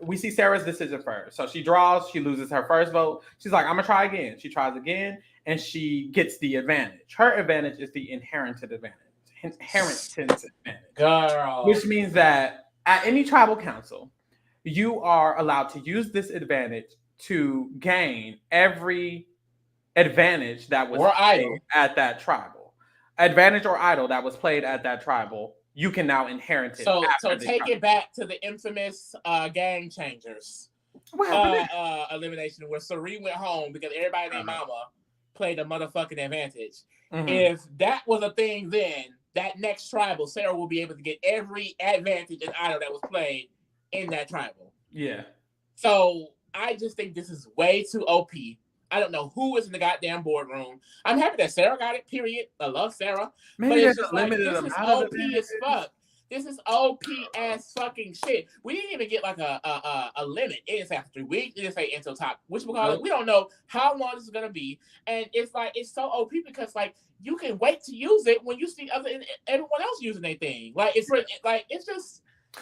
we see Sarah's decision first. So she draws, she loses her first vote. She's like, I'm gonna try again. She tries again, and she gets the advantage. Her advantage is the inherited advantage. inheritance advantage. Girl. Which means that at any tribal council, you are allowed to use this advantage to gain every advantage that was played at that tribal. Advantage or idol that was played at that tribal, you can now inherit it. So take it back to the infamous Game Changers elimination where Sari went home because everybody named Mama played a motherfucking advantage. Mm-hmm. If that was a thing then, that next tribal, Sarah will be able to get every advantage and idol that was played in that tribal. Yeah. So I just think this is way too OP. I don't know who is in the goddamn boardroom. I'm happy that Sarah got it, period. I love Sarah. Maybe but it's just like, this is OP as fuck. This is OP as fucking shit. We didn't even get like a limit. It didn't say after 3 weeks. It didn't say until top. We don't know how long this is gonna be. And it's like it's so OP because like you can wait to use it when you see everyone else using their thing. Like it's just.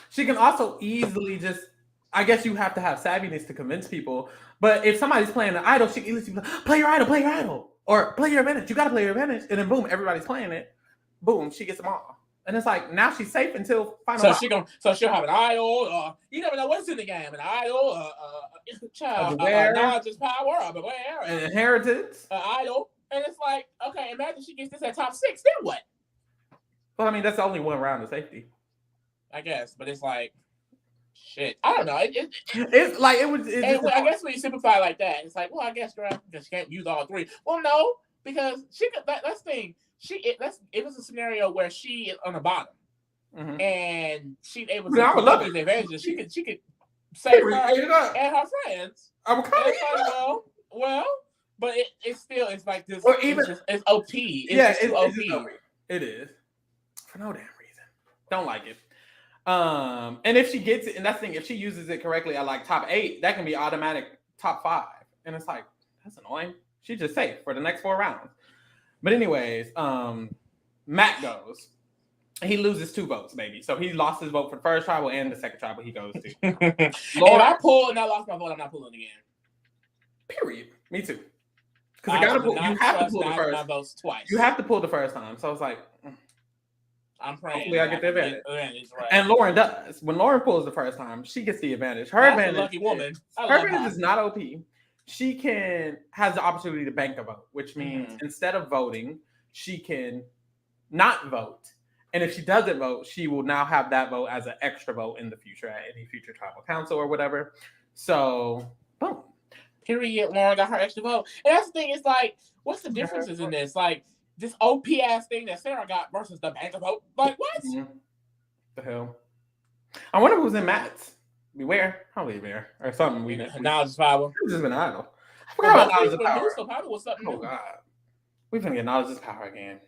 She can also easily just. I guess you have to have savviness to convince people. But if somebody's playing an idol, she can easily be like, play your idol, or play your advantage. You got to play your advantage, and then boom, everybody's playing it. Boom, she gets them all, and it's like now she's safe until final. So she'll have an idol. You never know what's in the game. An idol, child, knowledge's power, but where an inheritance, an idol, and it's like okay, imagine she gets this at top 6. Then what? Well, I mean that's only one round of safety, I guess, but it's like. Shit, I don't know. It's like it was. I guess when you simplify like that, it's like, well, I guess girl, because she can't use all 3. Well, no, because she could. That's the thing. It was a scenario where she is on the bottom, and she's able to take these advantages. She could save her and her friends. I'm kind of well, but it's like this. Or even it's OP. It's OP. It is for no damn reason. Don't like it. And if she gets it, and that's the thing, if she uses it correctly at like top 8, that can be automatic top 5. And it's like, that's annoying. She's just safe for the next 4 rounds. But anyways, Matt goes. He loses 2 votes, baby. So he lost his vote for the first tribal and the second tribal he goes to. If I pull and I lost my vote, I'm not pulling again. Period. Me too. Because you have to pull the first. My votes twice. You have to pull the first time. So it's like. I'm praying. Hopefully I get the advantage. Right. And Lauren does. When Lauren pulls the first time, she gets the advantage. That's advantage, a lucky woman. Her advantage is not OP. She has the opportunity to bank a vote, which means instead of voting, she can not vote. And if she doesn't vote, she will now have that vote as an extra vote in the future at any future tribal council or whatever. So, boom. Period. Lauren got her extra vote. And that's the thing. It's like, what's the differences in this? Like, this OP ass thing that Sarah got versus the bank vote. Like, what? The hell? I wonder who's in Matt's. Beware. Probably Beware. Or something. Knowledge power. It's just been idle. I forgot about knowledge power. So power was something new. God. We're going to get knowledge power again.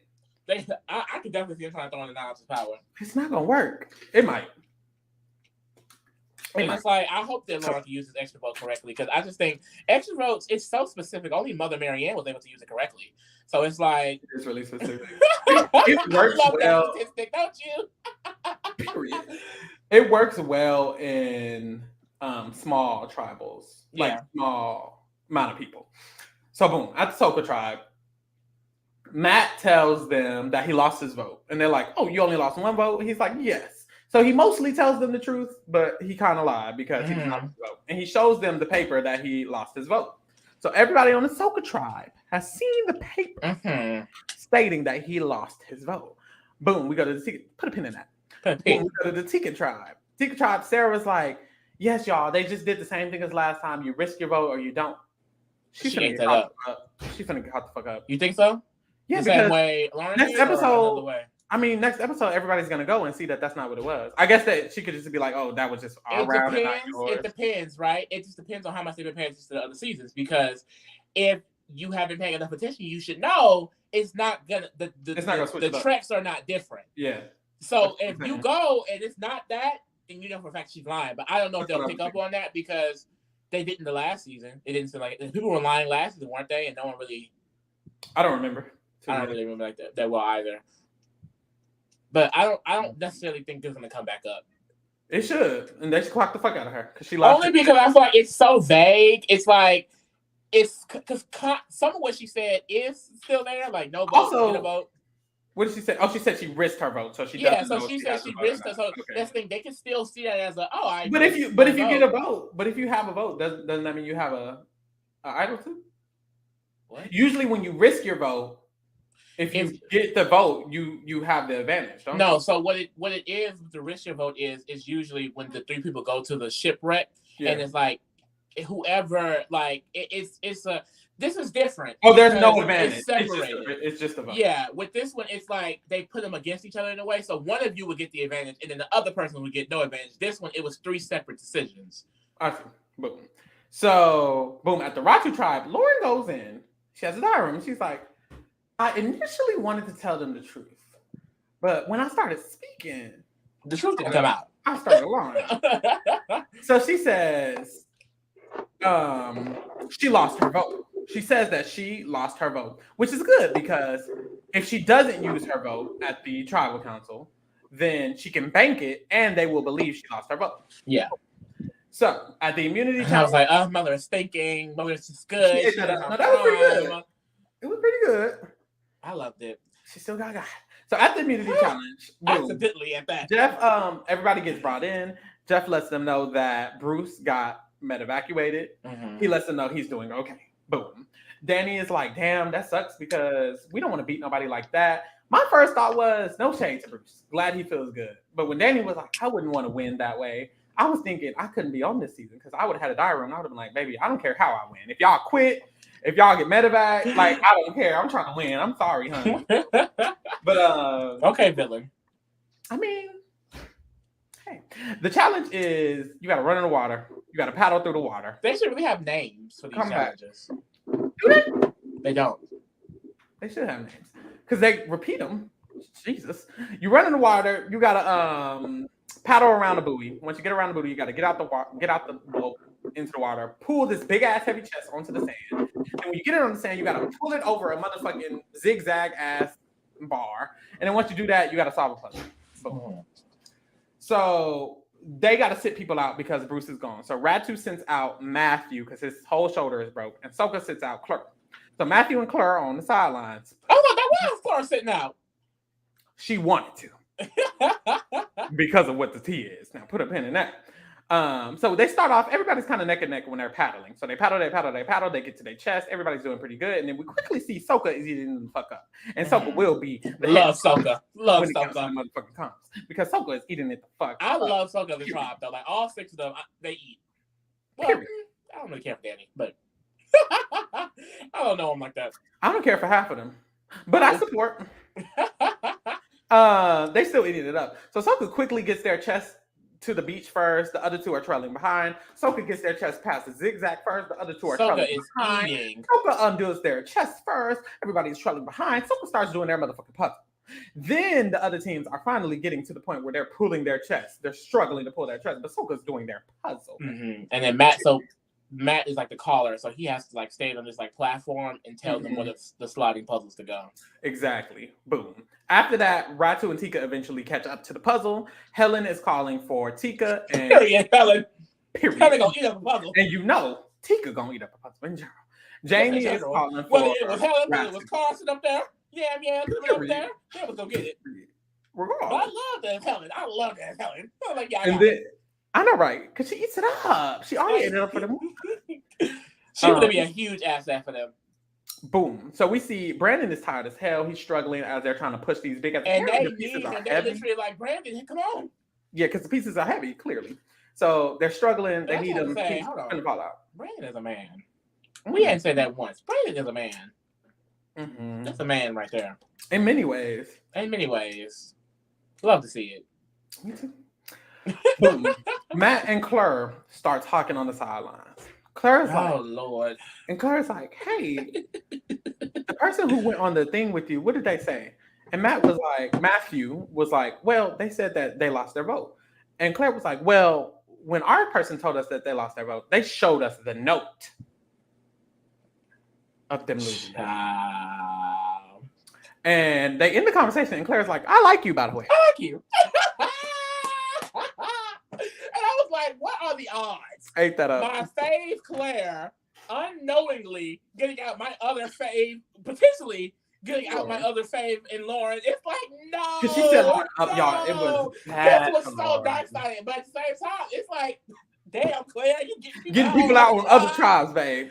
I could definitely see him trying to throw in the knowledge power. It's not going to work. It might. It's like, I hope that Lauren can use his extra vote correctly because I just think extra votes, it's so specific. Only Mother Marianne was able to use it correctly. So it's like it's really specific. It works well. That statistic, don't you? Period. It works well in small tribals, like small amount of people. So boom, at the Soka tribe, Matt tells them that he lost his vote, and they're like, "Oh, you only lost 1 vote?" He's like, "Yes." So he mostly tells them the truth, but he kind of lied because he lost his vote, and he shows them the paper that he lost his vote. So everybody on the Soka tribe has seen the paper stating that he lost his vote. Boom, we go to the ticket. Put a pin in that. Boom, we go to the Ticket tribe. Ticket tribe, Sarah was like, yes, y'all, they just did the same thing as last time. You risk your vote or you don't. She's finna get caught the fuck up. You think so? Yeah, the same way Lauren next episode, next episode, everybody's going to go and see that that's not what it was. I guess that she could just be like, oh, that was just our round. It depends, right? It just depends on how much they've been paying attention to the other seasons. Because if you have been paying enough attention, you should know it's not gonna the tracks are not different. Yeah. So if you go and it's not that, then you know for a fact she's lying. But I don't know if they'll pick up on that because they didn't the last season. It didn't seem like people were lying last season, weren't they? And no one really. I don't remember. I don't really remember like that well either. But I don't necessarily think they're gonna come back up. It should, and they should clock the fuck out of her because she lied. Only because I feel like it's so vague. It's like. It's because some of what she said is still there, like no vote, also, vote. What did she say? Oh, she said she risked her vote, so she doesn't know. She said she risked her. So that's the thing. They can still see that as But if you get a vote, but if you have a vote, doesn't that mean you have a idol too? What? Usually, when you risk your vote, if you get the vote, you have the advantage. Don't you? So what it is with the risk your vote is usually when the 3 people go to the shipwreck, and it's like whoever it's a. This is different. Oh, there's no advantage. It's separated. It's just a vote. Yeah, with this one, it's like they put them against each other in a way. So one of you would get the advantage, and then the other person would get no advantage. This one, it was 3 separate decisions. I see. Boom. So, boom. At the Ratu tribe, Lauren goes in. She has a diary room. She's like, I initially wanted to tell them the truth, but when I started speaking, the truth didn't come out. I started lying. So she says, she lost her vote. She says that she lost her vote, which is good because if she doesn't use her vote at the tribal council, then she can bank it and they will believe she lost her vote. Yeah. So at the immunity challenge, I was like, oh, mother is thinking, mother is just good. That was pretty good. It was pretty good. I loved it. She still got it. So at the immunity challenge, accidentally at that. Jeff, everybody gets brought in. Jeff lets them know that Bruce got med evacuated. Mm-hmm. He lets them know he's doing okay. Boom. Danny is like, damn, that sucks because we don't want to beat nobody like that. My first thought was, no shade to Bruce. Glad he feels good. But when Danny was like, I wouldn't want to win that way, I was thinking I couldn't be on this season because I would have had a diary room. I would have been like, baby, I don't care how I win. If y'all quit, if y'all get medevac, like, I don't care. I'm trying to win. I'm sorry, honey. But, okay, villain. I mean, hey, the challenge is you got to run in the water. You got to paddle through the water. They should really have names for these challenges. Do they? They don't. They should have names because they repeat them. Jesus, you run in the water. You gotta paddle around the buoy. Once you get around the buoy, you gotta get out the boat into the water. Pull this big ass heavy chest onto the sand. And when you get it on the sand, you gotta pull it over a motherfucking zigzag ass bar. And then once you do that, you gotta solve a puzzle. Boom. So they got to sit people out because Bruce is gone. So Ratu sends out Matthew because his whole shoulder is broke, and Soka sits out Claire. So Matthew and Claire are on the sidelines. Oh my God, why is Claire sitting out? She wanted to because of what the tea is. Now put a pin in that. So they start off. Everybody's kind of neck and neck when they're paddling. So they paddle. They get to their chest. Everybody's doing pretty good, and then we quickly see Soka is eating the fuck up, and Soka will be love Soka. Motherfucking comes because Soka is eating it the fuck. I love Soka the tribe though. Like all 6 of them, they eat. Well, I don't really care for Danny, but I don't know him like that. I don't care for half of them, but I support. They still eating it up. So Soka quickly gets their chest to the beach first. The other 2 are trailing behind. Soka gets their chest past the zigzag first. The other 2 are trailing behind. Soka undoes their chest first. Everybody's trailing behind. Soka starts doing their motherfucking puzzle. Then the other teams are finally getting to the point where they're pulling their chest. They're struggling to pull their chest, but Soka's doing their puzzle. Mm-hmm. And then Matt is like the caller, so he has to like stay on this like platform and tell them what the sliding puzzles to go. Exactly. Boom. After that, Ratu and Tika eventually catch up to the puzzle. Helen is calling for Tika and Helen. Period. Helen gonna eat up a puzzle. And you know Tika gonna eat up a puzzle in general. Jamie is calling for it was Helen, Ratu. It was Carson up there. Yeah, up there. Yeah, was gonna get it. We're going. I love that Helen. I love that Helen. I'm like, yeah, I know, right? Because she eats it up. She already ate it up for them. She would be a huge asset for them. Boom. So we see Brandon is tired as hell. He's struggling as they're trying to push these big. And they literally like, Brandon, come on. Yeah, because the pieces are heavy, clearly. So they're struggling. They need them to fall out. Brandon is a man. We hadn't said that once. Brandon is a man. Mm-hmm. That's a man right there. In many ways. Love to see it. Me too. Boom. Matt and Claire start talking on the sidelines. Claire's like, oh Lord. And Claire's like, hey, the person who went on the thing with you, what did they say? And Matthew was like, well, they said that they lost their vote. And Claire was like, well, when our person told us that they lost their vote, they showed us the note of them losing. And they end the conversation, and Claire's like, I like you, by the way. I like you. And I was like, what are the odds? Ate that up. My fave Claire unknowingly getting out my other fave, potentially getting out my other fave in Lauren. It's like, no. Because she said Lauren up, y'all. It was bad. This was so dark-sided, but at the same time, it's like, damn, Claire, you getting people out on other tribes, babe.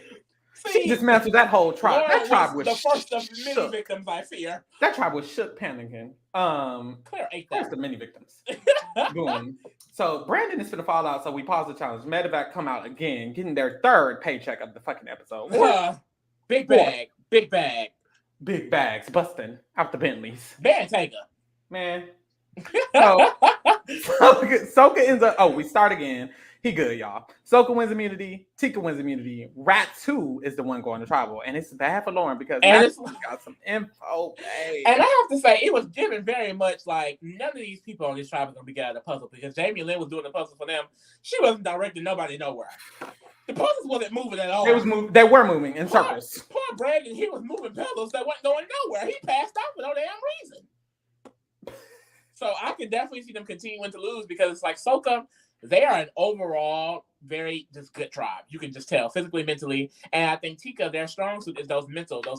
See, she dismantled that whole tribe. Lauren that tribe was the first of many victims, I fear. That tribe was shook, panicking. Claire ate that. There's the many victims. Boom. So Brandon is gonna fall out. So we pause the challenge. Medevac come out again, getting their third paycheck of the fucking episode. Big bag. Big bags busting out the Bentleys. Man, take her. Man. So Soka ends up. Oh, we start again. He good, y'all. Soka wins immunity. Tika wins immunity. Rat 2 is the one going to tribal. And it's bad for Lauren because Rat 2 got some info. Babe. And I have to say, it was given very much like none of these people on this tribe are going to be getting out of the puzzle because Jamie Lynn was doing the puzzle for them. She wasn't directing nobody nowhere. The puzzles wasn't moving at all. They were moving in circles. Poor Brandon, he was moving puzzles that weren't going nowhere. He passed out for no damn reason. So I can definitely see them continuing to lose because it's like Soka, they are an overall very just good tribe. You can just tell physically, mentally. And I think Tika, their strong suit is those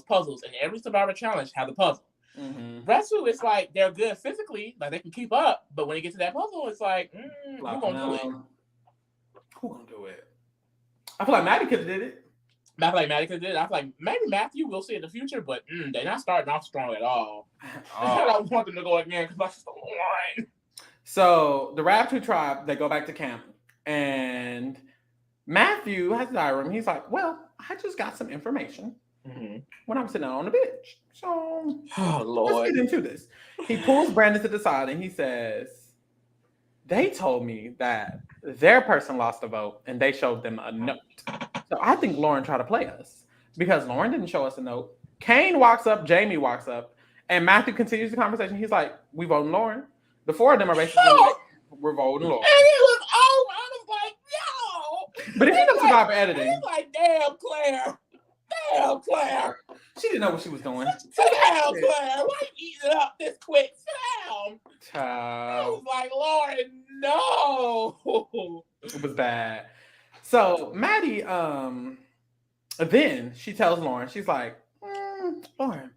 puzzles. And every Survivor challenge have the puzzle. Ratsu, it's like they're good physically, like they can keep up. But when it gets to that puzzle, it's like, who's going to do it? Who going to do it? I feel like Maddie could have did it. I feel like Maddie could have did it. I feel like maybe Matthew will see in the future, but they're not starting off strong at all. I don't want them to go again because that's the one. So the Rav 2 tribe, they go back to camp, and Matthew has Dyram. He's like, well, I just got some information when I'm sitting out on the bench. So let's get into this. He pulls Brandon to the side and he says, they told me that their person lost a vote and they showed them a note. So I think Lauren tried to play us because Lauren didn't show us a note. Kane walks up, Jamie walks up, and Matthew continues the conversation. He's like, we voting Lauren. The four of them are basically like, we're voting Lauren. And it was over. I was like, yo. But if you know Survivor editing. He's like, damn, Claire. Damn, Claire. She didn't know what she was doing. Sit down, Claire. Why you eating it up this quick? Sit down. Child. I was like, Lauren, no. It was bad. So Maddie, then she tells Lauren, she's like, Lauren,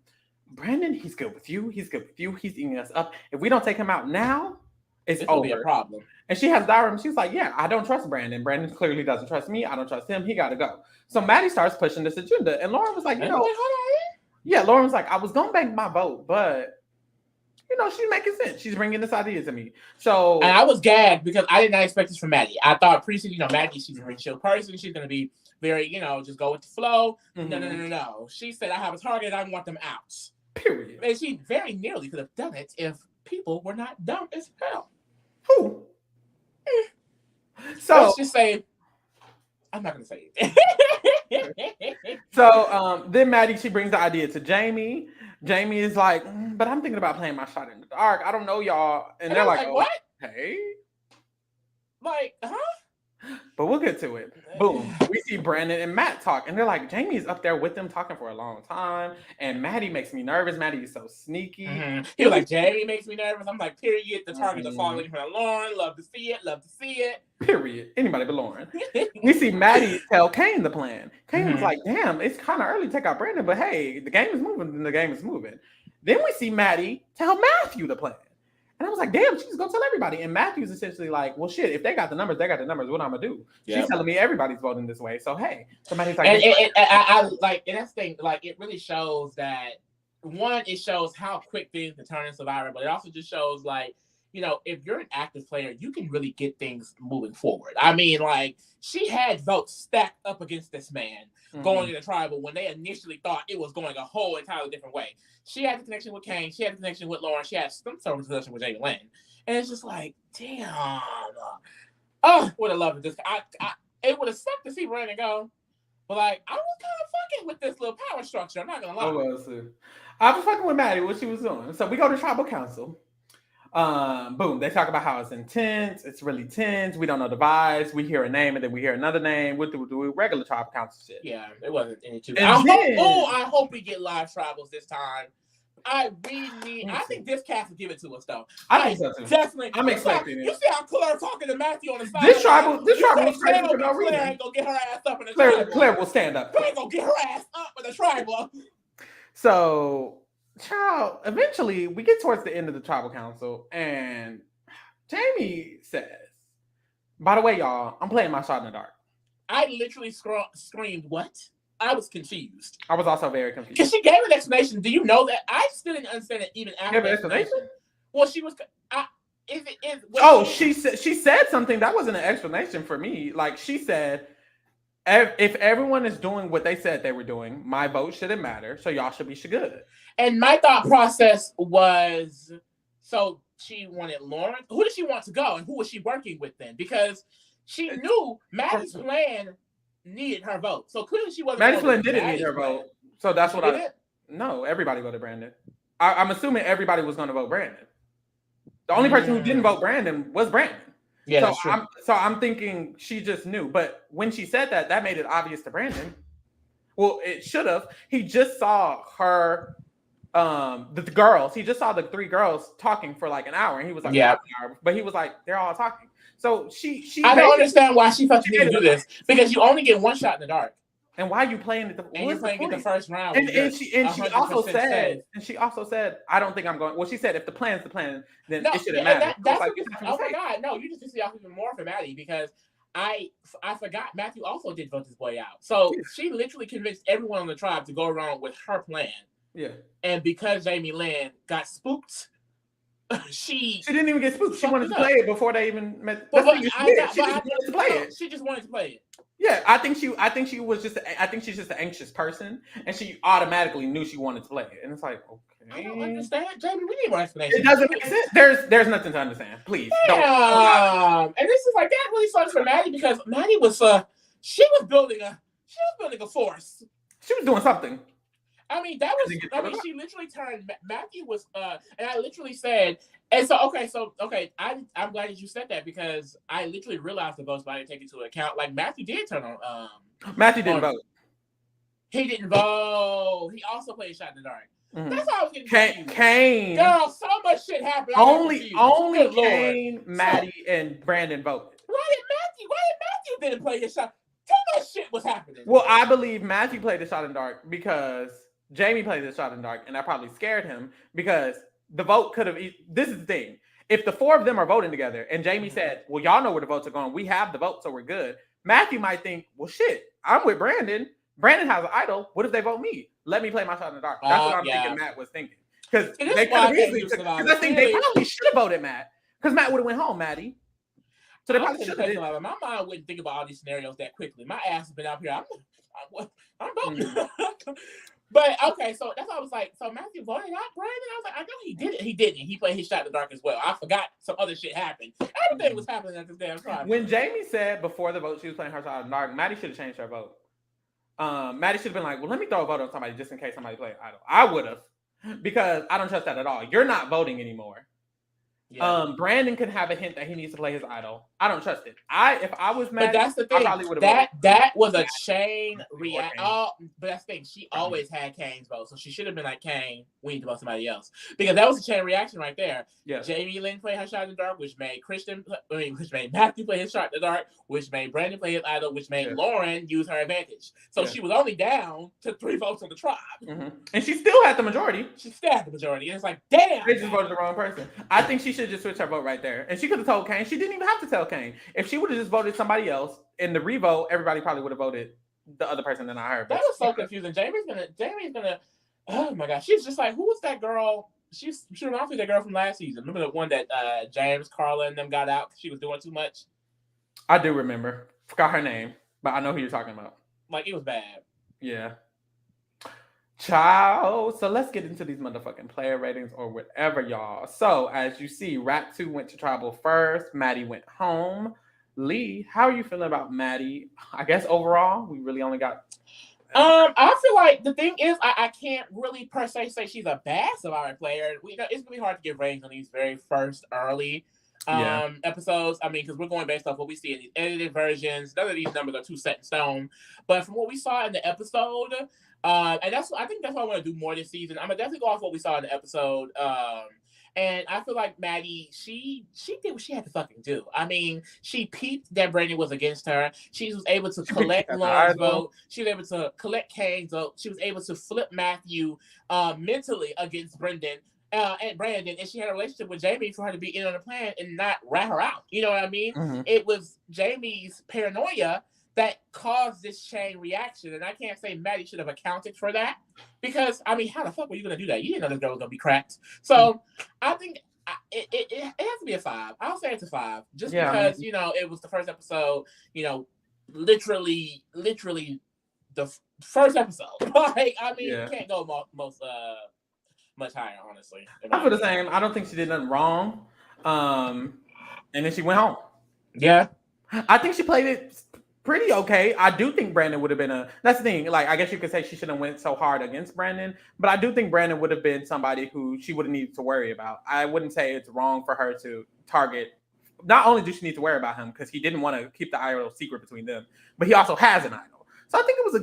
Brandon, he's good with you. He's good with you. He's eating us up. If we don't take him out now, it's over. Be a problem. And she has Dyram. She's like, yeah, I don't trust Brandon. Brandon clearly doesn't trust me. I don't trust him. He got to go. So Maddie starts pushing this agenda. And Lauren was like, Lauren was like, I was going to bank my vote, but, she's making sense. She's bringing this idea to me. So. And I was gagged because I did not expect this from Maddie. I thought pretty soon, Maddie, she's a very chill person. She's going to be very, just go with the flow. No. She said, I have a target. I want them out. Period. And she very nearly could have done it if people were not dumb as hell. Who? So let's just say, I'm not going to say it. So then Maddie, she brings the idea to Jamie. Jamie is like, but I'm thinking about playing my shot in the dark. I don't know, y'all. And they're like, what? Hey. Like, huh? But we'll get to it. Boom. We see Brandon and Matt talk. And they're like, Jamie's up there with them talking for a long time. And Maddie makes me nervous. Maddie is so sneaky. He was like, Jamie makes me nervous. I'm like, period. The targets are falling from Lauren. Love to see it. Period. Anybody but Lauren. We see Maddie tell Kane the plan. Kane was like, damn, it's kind of early to take out Brandon. But hey, the game is moving. Then we see Maddie tell Matthew the plan. And I was like, damn, she's going to tell everybody. And Matthew's essentially like, well, shit, if they got the numbers, they got the numbers. What I'm going to do? Yep. She's telling me everybody's voting this way. So, hey, somebody's like... I like, and that's the thing, like, it really shows that, one, it shows how quick things can turn in Survivor, but it also just shows, like, if you're an active player, you can really get things moving forward. I mean, like, she had votes stacked up against this man going into tribal when they initially thought it was going a whole entirely different way. She had the connection with Kane. She had the connection with Lauren. She had some sort of connection with Jamie Lynn. And it's just like, damn. Oh, would have loved it. It would have sucked to see Brandon go. But, like, I was kind of fucking with this little power structure. I'm not going to lie. I was fucking with Maddie, what she was doing. So we go to tribal council. Boom. They talk about how it's intense. It's really tense. We don't know the vibes. We hear a name and then we hear another name. We'll do regular tribal council shit. Yeah, it wasn't any too. I hope we get live tribals this time. I think this cast will give it to us though. I think so too. Definitely. I'm expecting it. You see how Claire talking to Matthew on the side. This tribal was crazy for no reason. Claire ain't gonna get her ass up in the tribal. Claire will stand up. Claire ain't gonna get her ass up in the tribal. So Child, eventually we get towards the end of the tribal council, and Jamie says, by the way, y'all, I'm playing my shot in the dark. I literally screamed, what? I was confused. I was also very confused. Because she gave an explanation. Do you know that? I still didn't understand it even after the explanation. Well, she was... she said something that wasn't an explanation for me. Like, she said, if everyone is doing what they said they were doing, my vote shouldn't matter, so y'all should be good. And my thought process was, so she wanted Lauren. Who did she want to go, and who was she working with then? Because she knew Maddie's plan needed her vote, so clearly she wasn't. Maddie's plan didn't need her vote, so that's what I. No, everybody voted Brandon. I'm assuming everybody was going to vote Brandon. The only person who didn't vote Brandon was Brandon. Yeah, so I'm thinking she just knew, but when she said that made it obvious to Brandon. Well, it should have. He just saw her. The girls. He just saw the three girls talking for like an hour, and he was like, "Yeah." But he was like, "They're all talking." So she. I don't understand why she thought she needed to do this, because you only get one shot in the dark. And why are you playing it? And you're playing it the first round. And she also said, I don't think I'm going. Well, she said, if the plan's the plan, then it shouldn't matter. Oh my God, no! You just pissed me off even more for Maddie, because I forgot Matthew also did vote this boy out. So she literally convinced everyone on the tribe to go along with her plan. Yeah. And because Jamie Lynn got spooked, she didn't even get spooked. She wanted to play it before they even met. She just wanted to play it. Yeah, I think she's just an anxious person, and she automatically knew she wanted to play it. And it's like, okay. I don't understand, Jamie. We need more explanation. It doesn't make sense. There's nothing to understand. Please. Don't. And this is like, that really sucks for Maddie, because Maddie was she was building a force. She was doing something. I mean, she literally turned. Matthew was, and I literally said, and so okay. I'm glad that you said that, because I literally realized the votes, but I didn't take into account. Like, Matthew did turn on. Matthew didn't vote. He didn't vote. He also played Shot in the Dark. Mm-hmm. That's how I was getting Kane. Girl, so much shit happened. Only Kane, Maddie, and Brandon voted. Why did Matthew didn't play his shot? Too much shit was happening. Well, I believe Matthew played the Shot in the Dark because Jamie played the Shot in the Dark, and that probably scared him, because the vote could have. This is the thing: if the four of them are voting together, and Jamie said, "Well, y'all know where the votes are going. We have the vote, so we're good." Matthew might think, "Well, shit, I'm with Brandon. Brandon has an idol. What if they vote me? Let me play my Shot in the Dark." That's what I'm thinking Matt was thinking, because they could have easily. Because I think they probably should have voted Matt, because Matt would have went home, Maddie. So they probably should have. My mind wouldn't think about all these scenarios that quickly. My ass has been out here. I'm voting. But okay, so that's why I was like, so Matthew voted out Brandon. I was like, I know he did it. He didn't. He played his Shot in the Dark as well. I forgot some other shit happened. Everything was happening at this damn time. When Jamie said before the vote she was playing her Shot in the Dark, Maddie should have changed her vote. Maddie should have been like, well, let me throw a vote on somebody just in case somebody played Idol. I would have, because I don't trust that at all. You're not voting anymore. Yeah. Brandon can have a hint that he needs to play his idol. I don't trust it. If I was mad, but that's the thing. I probably would have that was a chain react. Oh, but that's the thing. She always had Kane's vote, so she should have been like, Kane, we need to vote somebody else, because that was a chain reaction right there. Yeah. Jamie Lynn played her Shot in the Dark, which made Matthew play his Shot in the Dark, which made Brandon play his idol, which made Lauren use her advantage. So she was only down to 3 votes on the tribe, and she still had the majority. And it's like, damn, they just voted the wrong person. I think she should just switch her vote right there, and she could have told Kane. She didn't even have to tell Kane. If she would have just voted somebody else in the revote, everybody probably would have voted the other person than I heard. That was so confusing. Jamie's gonna. Oh my gosh, she's just like, who was that girl? She reminds me of that girl from last season. Remember the one that James, Carla, and them got out because she was doing too much? I do remember. Forgot her name, but I know who you're talking about. Like, it was bad. Yeah. Ciao. So let's get into these motherfucking player ratings or whatever, y'all. So as you see, Rat 2 went to tribal first. Maddie went home. Lee, how are you feeling about Maddie? I guess overall, we really only got. I feel like the thing is, I can't really per se say she's a bad Survivor player. It's gonna be hard to give ratings on these very first early episodes. I mean, because we're going based off what we see in these edited versions. None of these numbers are too set in stone. But from what we saw in the episode, And I think that's what I want to do more this season. I'm gonna definitely go off what we saw in the episode. And I feel like Maddie, she did what she had to fucking do. I mean, she peeped that Brandon was against her. She was able to collect Lauren's vote. She was able to collect Kane's vote. She was able to flip Matthew mentally against Brendan. And Brandon, and she had a relationship with Jamie for her to be in on the plan and not rat her out. You know what I mean? Mm-hmm. It was Jamie's paranoia that caused this chain reaction, and I can't say Maddie should have accounted for that because I mean, how the fuck were you gonna do that? You didn't know this girl was gonna be cracked. So I think it has to be a 5. I'll say it's a 5, just because you know it was the first episode. You know, literally the first episode. Like I mean, you can't go much higher, honestly. I feel the same. I don't think she did nothing wrong. And then she went home. Yeah. I think she played it pretty okay. I do think Brandon would have been that's the thing. Like, I guess you could say she shouldn't have went so hard against Brandon, but I do think Brandon would have been somebody who she wouldn't need to worry about. I wouldn't say it's wrong for her to target. Not only do she need to worry about him because he didn't want to keep the idol secret between them, but he also has an idol. So I think it was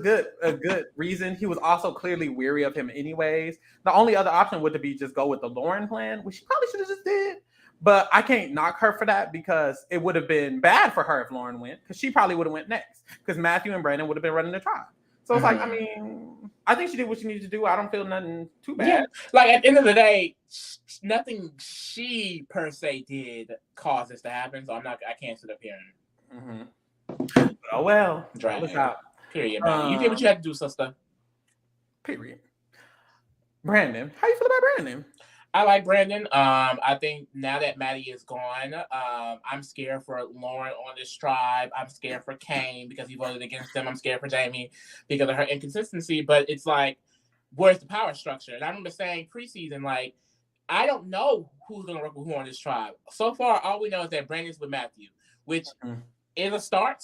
a good reason. He was also clearly weary of him anyways. The only other option would be just go with the Lauren plan, which she probably should have just did. But I can't knock her for that because it would have been bad for her if Lauren went, because she probably would have went next because Matthew and Brandon would have been running the trial. So it's like, I mean, I think she did what she needed to do. I don't feel nothing too bad. Yeah. Like at the end of the day, nothing she per se did cause this to happen. So I can't sit up here and oh well. Drag it out. Period, man. You did what you had to do, sister. Period. Brandon, how you feel about Brandon? I like Brandon. I think now that Maddie is gone, I'm scared for Lauren on this tribe. I'm scared for Kane because he voted against them. I'm scared for Jamie because of her inconsistency. But it's like, where's the power structure? And I remember saying preseason, like, I don't know who's going to work with who on this tribe. So far, all we know is that Brandon's with Matthew, which is a start.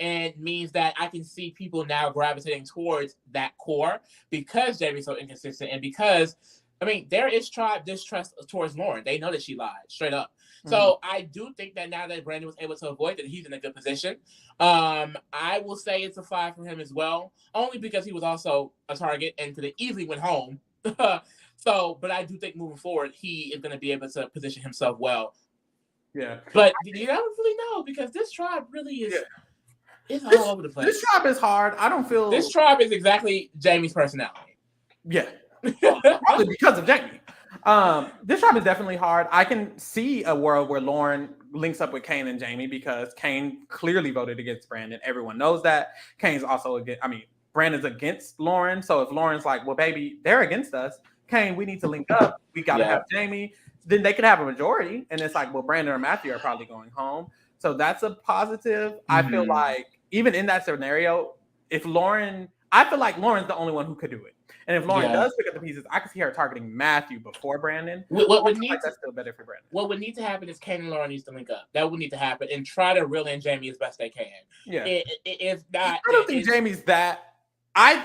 And means that I can see people now gravitating towards that core because Jamie's so inconsistent and because, I mean, there is tribe distrust towards Lauren. They know that she lied, straight up. So I do think that now that Brandon was able to avoid that, he's in a good position. I will say it's a 5 for him as well, only because he was also a target and could have easily went home. But I do think moving forward, he is going to be able to position himself well. Yeah. But you don't really know because this tribe really is... Yeah. It's all over the place. This tribe is hard. I don't feel... This tribe is exactly Jamie's personality. Yeah. Probably because of Jamie. This tribe is definitely hard. I can see a world where Lauren links up with Kane and Jamie because Kane clearly voted against Brandon. Everyone knows that. Kane's also against... I mean, Brandon's against Lauren. So if Lauren's like, well, baby, they're against us. Kane, we need to link up. We got to have Jamie. Then they could have a majority. And it's like, well, Brandon or Matthew are probably going home. So that's a positive. I feel like even in that scenario, if Lauren, I feel like Lauren's the only one who could do it. And if Lauren does pick up the pieces, I can see her targeting Matthew before Brandon. That's still better for Brandon. What would need to happen is Kane and Lauren needs to link up. That would need to happen and try to reel in Jamie as best they can. Yeah. If not, I don't think Jamie's that.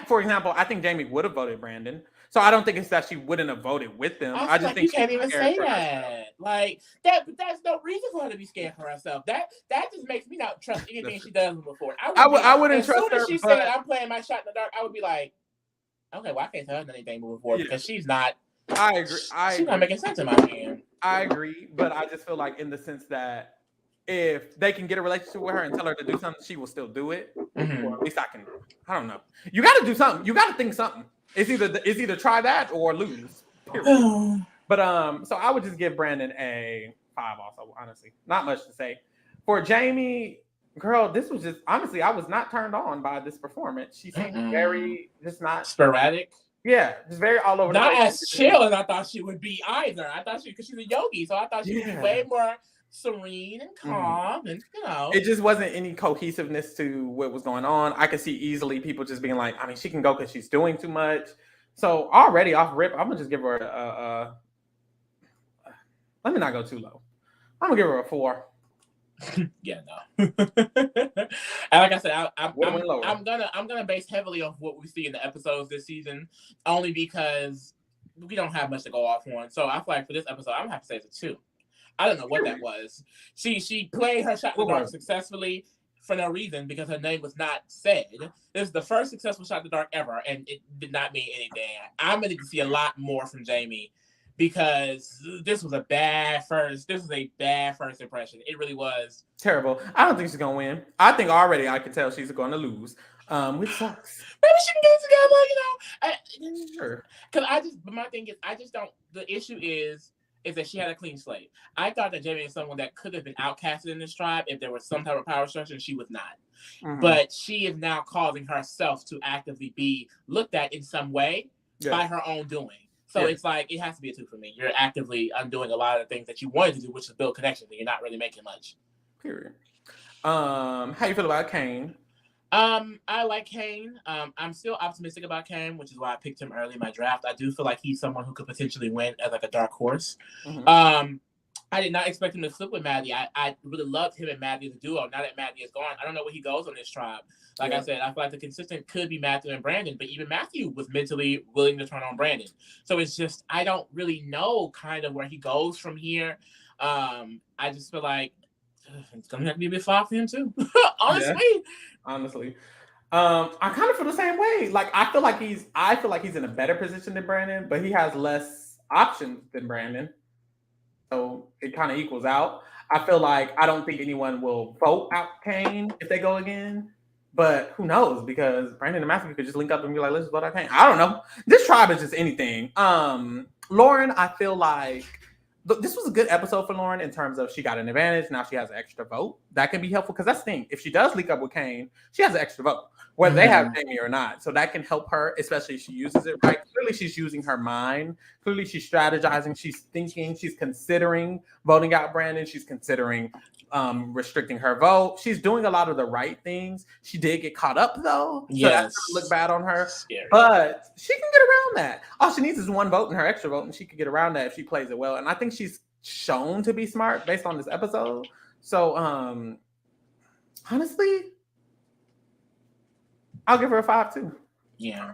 For example, I think Jamie would have voted Brandon. So I don't think it's that she wouldn't have voted with them. I just think you can't even say that. Like that, but that's no reason for her to be scared for herself. That just makes me not trust anything she does before. I wouldn't trust her. As soon as she said, "I'm playing my shot in the dark," I would be like, "Okay, well, I can't tell her anything moving forward because she's not." I agree. She's not making sense in my opinion. I agree, but I just feel like in the sense that if they can get a relationship with her and tell her to do something, she will still do it. Or at least I don't know. You got to do something. You got to think something. It's either try that or lose. Period. But so I would just give Brandon a 5 also, honestly. Not much to say. For Jamie, girl, this was just honestly, I was not turned on by this performance. She seemed very just not sporadic. Yeah, just very all over the place. Not as chill as I thought she would be either. I thought because she's a yogi, so I thought she would be way more serene and calm, and it just wasn't any cohesiveness to what was going on. I could see easily people just being like, I mean, she can go because she's doing too much. So already off rip, I'm gonna just give her let me not go too low. I'm gonna give her a 4. Yeah, no. And like I said, I'm gonna base heavily off what we see in the episodes this season, only because we don't have much to go off on. So I feel like for this episode, I'm gonna have to say it's a 2. I don't know what that was. She played her shot in the dark successfully. for no reason because her name was not said. This is the first successful shot in the dark ever, and it did not mean anything. I'm going to see a lot more from Jamie because this was a bad first impression. It really was. Terrible. I don't think she's going to win. I think already I can tell she's going to lose, which sucks. Maybe she can get together, Sure. Because my thing is, I just don't, the issue is that she had a clean slate. I thought that Jamie is someone that could have been outcasted in this tribe if there was some type of power structure, and she was not. Mm-hmm. But she is now causing herself to actively be looked at in some way by her own doing. So it's like, it has to be a 2 for me. You're actively undoing a lot of the things that you wanted to do, which is build connections, and you're not really making much. Period. How you feel about Kane? I like Kane. I'm still optimistic about Kane, which is why I picked him early in my draft. I do feel like he's someone who could potentially win as like a dark horse. Mm-hmm. I did not expect him to flip with Maddie. I really loved him and Maddie as a duo. Now that Maddie is gone, I don't know where he goes on this tribe. Like I said, I feel like the consistent could be Matthew and Brandon, but even Matthew was mentally willing to turn on Brandon. So it's just, I don't really know kind of where he goes from here. I just feel like it's going to have to be a bit far for him too. Honestly. I kind of feel the same way. Like, I feel like he's in a better position than Brandon, but he has less options than Brandon. So it kind of equals out. I feel like I don't think anyone will vote out Kane if they go again. But who knows? Because Brandon and Matthew could just link up and be like, let's vote out Kane. I don't know. This tribe is just anything. Lauren, I feel like this was a good episode for Lauren in terms of she got an advantage. Now she has an extra vote. That can be helpful because that's the thing. If she does link up with Kane, she has an extra vote, whether they have Jamie or not. So that can help her, especially if she uses it right. Clearly, she's using her mind. Clearly, she's strategizing. She's thinking. She's considering voting out Brandon. She's considering restricting her vote. She's doing a lot of the right things. She did get caught up, though. So that's going to look bad on her. Scary. But she can get around that. All she needs is one vote and her extra vote, and she can get around that if she plays it well. And I think she's shown to be smart based on this episode. So, honestly, I'll give her a 5 too. Yeah.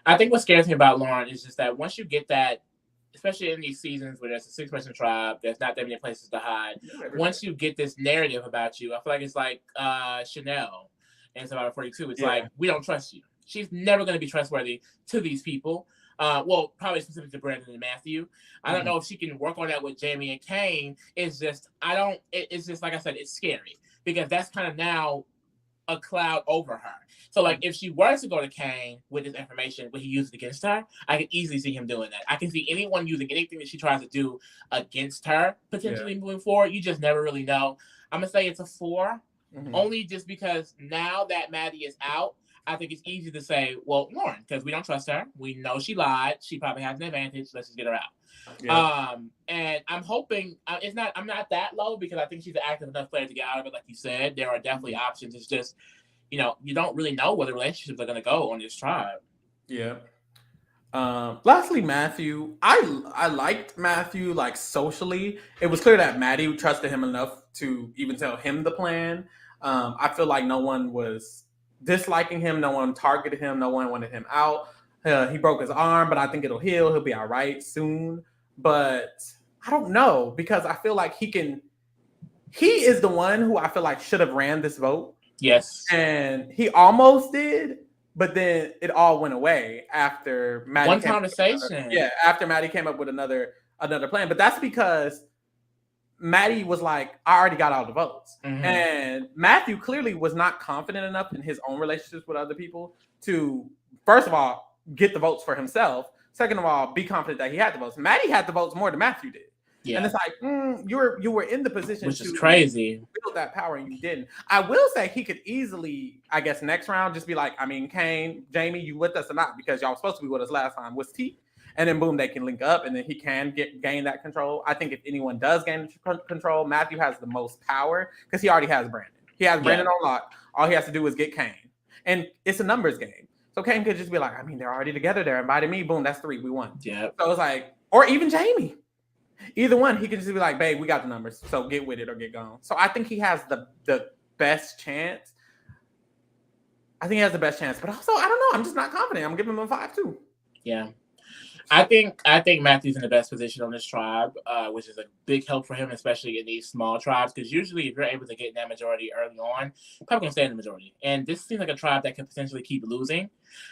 I think what scares me about Lauren is just that once you get that, especially in these seasons where there's a 6-person tribe, there's not that many places to hide. Once you get this narrative about you, I feel like it's like Chanel in Survivor 42. It's like, we don't trust you. She's never going to be trustworthy to these people. Well, probably specific to Brandon and Matthew. I don't know if she can work on that with Jamie and Kane. It's just, it's just, like I said, it's scary because that's kind of now a cloud over her. So, like, if she were to go to Kane with this information, would he use it against her? I can easily see him doing that. I can see anyone using anything that she tries to do against her, potentially moving forward. You just never really know. I'm going to say it's a 4, only just because now that Maddie is out, I think it's easy to say, well, Lauren, because we don't trust her. We know she lied. She probably has an advantage. Let's just get her out. Yeah. And I'm hoping I'm not that low because I think she's an active enough player to get out of it. Like you said, there are definitely options. It's just, you don't really know where the relationships are going to go on this tribe. Yeah. Lastly, Matthew. I liked Matthew, like, socially. It was clear that Maddie trusted him enough to even tell him the plan. I feel like no one was disliking him. No one targeted him. No one wanted him out. He broke his arm, but I think it'll heal. He'll be all right soon. But I don't know because I feel like he is the one who I feel like should have ran this vote. Yes. And he almost did, but then it all went away after Maddie. One conversation. After Maddie came up with another plan. But that's because Maddie was like, I already got all the votes. Mm-hmm. And Matthew clearly was not confident enough in his own relationships with other people to, first of all, get the votes for himself. Second of all, be confident that he had the votes. Maddie had the votes more than Matthew did. Yeah. And it's like, you were in the position which is crazy. Build that power and you didn't. I will say he could easily, I guess, next round just be like, Kane, Jamie, you with us or not? Because y'all were supposed to be with us last time. What's T? And then boom, they can link up and then he can gain that control. I think if anyone does gain control, Matthew has the most power because he already has Brandon. He has Brandon on lock. All he has to do is get Kane. And it's a numbers game. So Kane could just be like, they're already together. They're inviting me. Boom, that's 3. We won. Yeah. So it's like, or even Jamie. Either one, he can just be like, babe, we got the numbers. So get with it or get gone. So I think he has the best chance. I think he has the best chance. But also, I don't know. I'm just not confident. I'm giving him a 5 too. Yeah. I think Matthew's in the best position on this tribe, which is a big help for him, especially in these small tribes. Because usually, if you're able to get in that majority early on, you're probably gonna stay in the majority. And this seems like a tribe that could potentially keep losing.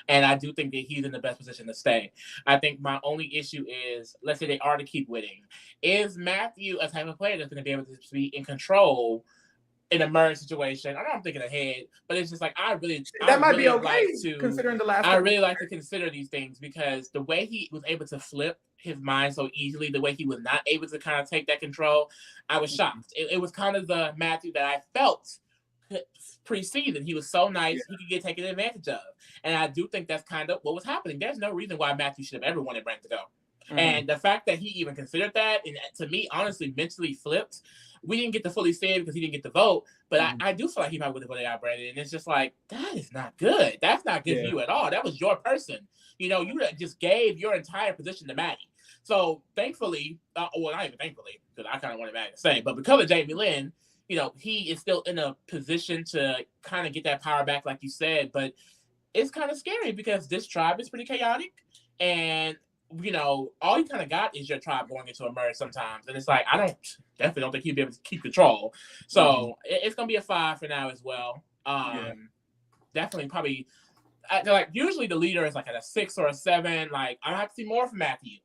And I do think that he's in the best position to stay. I think my only issue is, let's say they are to keep winning, is Matthew a type of player that's going to be able to be in control in a merge situation? I know I'm thinking ahead, but it's just like I really considering the last. I really like to consider these things because the way he was able to flip his mind so easily, the way he was not able to kind of take that control, I was shocked. It was kind of the Matthew that I felt pre-season. He was so nice, he could get taken advantage of, and I do think that's kind of what was happening. There's no reason why Matthew should have ever wanted Brent to go. And the fact that he even considered that, and to me, honestly, mentally flipped. We didn't get to fully say it because he didn't get the vote, but I do feel like he might would have voted out Brandon. And it's just like, that is not good. That's not good for you at all. That was your person. You know, you just gave your entire position to Maddie. So thankfully, well, not even thankfully, because I kind of wanted Maddie to say, but because of Jamie Lynn, you know, he is still in a position to kind of get that power back, like you said. But it's kind of scary because this tribe is pretty chaotic. And you know, all you kind of got is your tribe going into a merge sometimes. And it's like, I definitely don't think he'd be able to keep control. So it's going to be a 5 for now as well. Definitely probably, like, usually the leader is like at a 6 or a 7. Like, I have to see more from Matthew.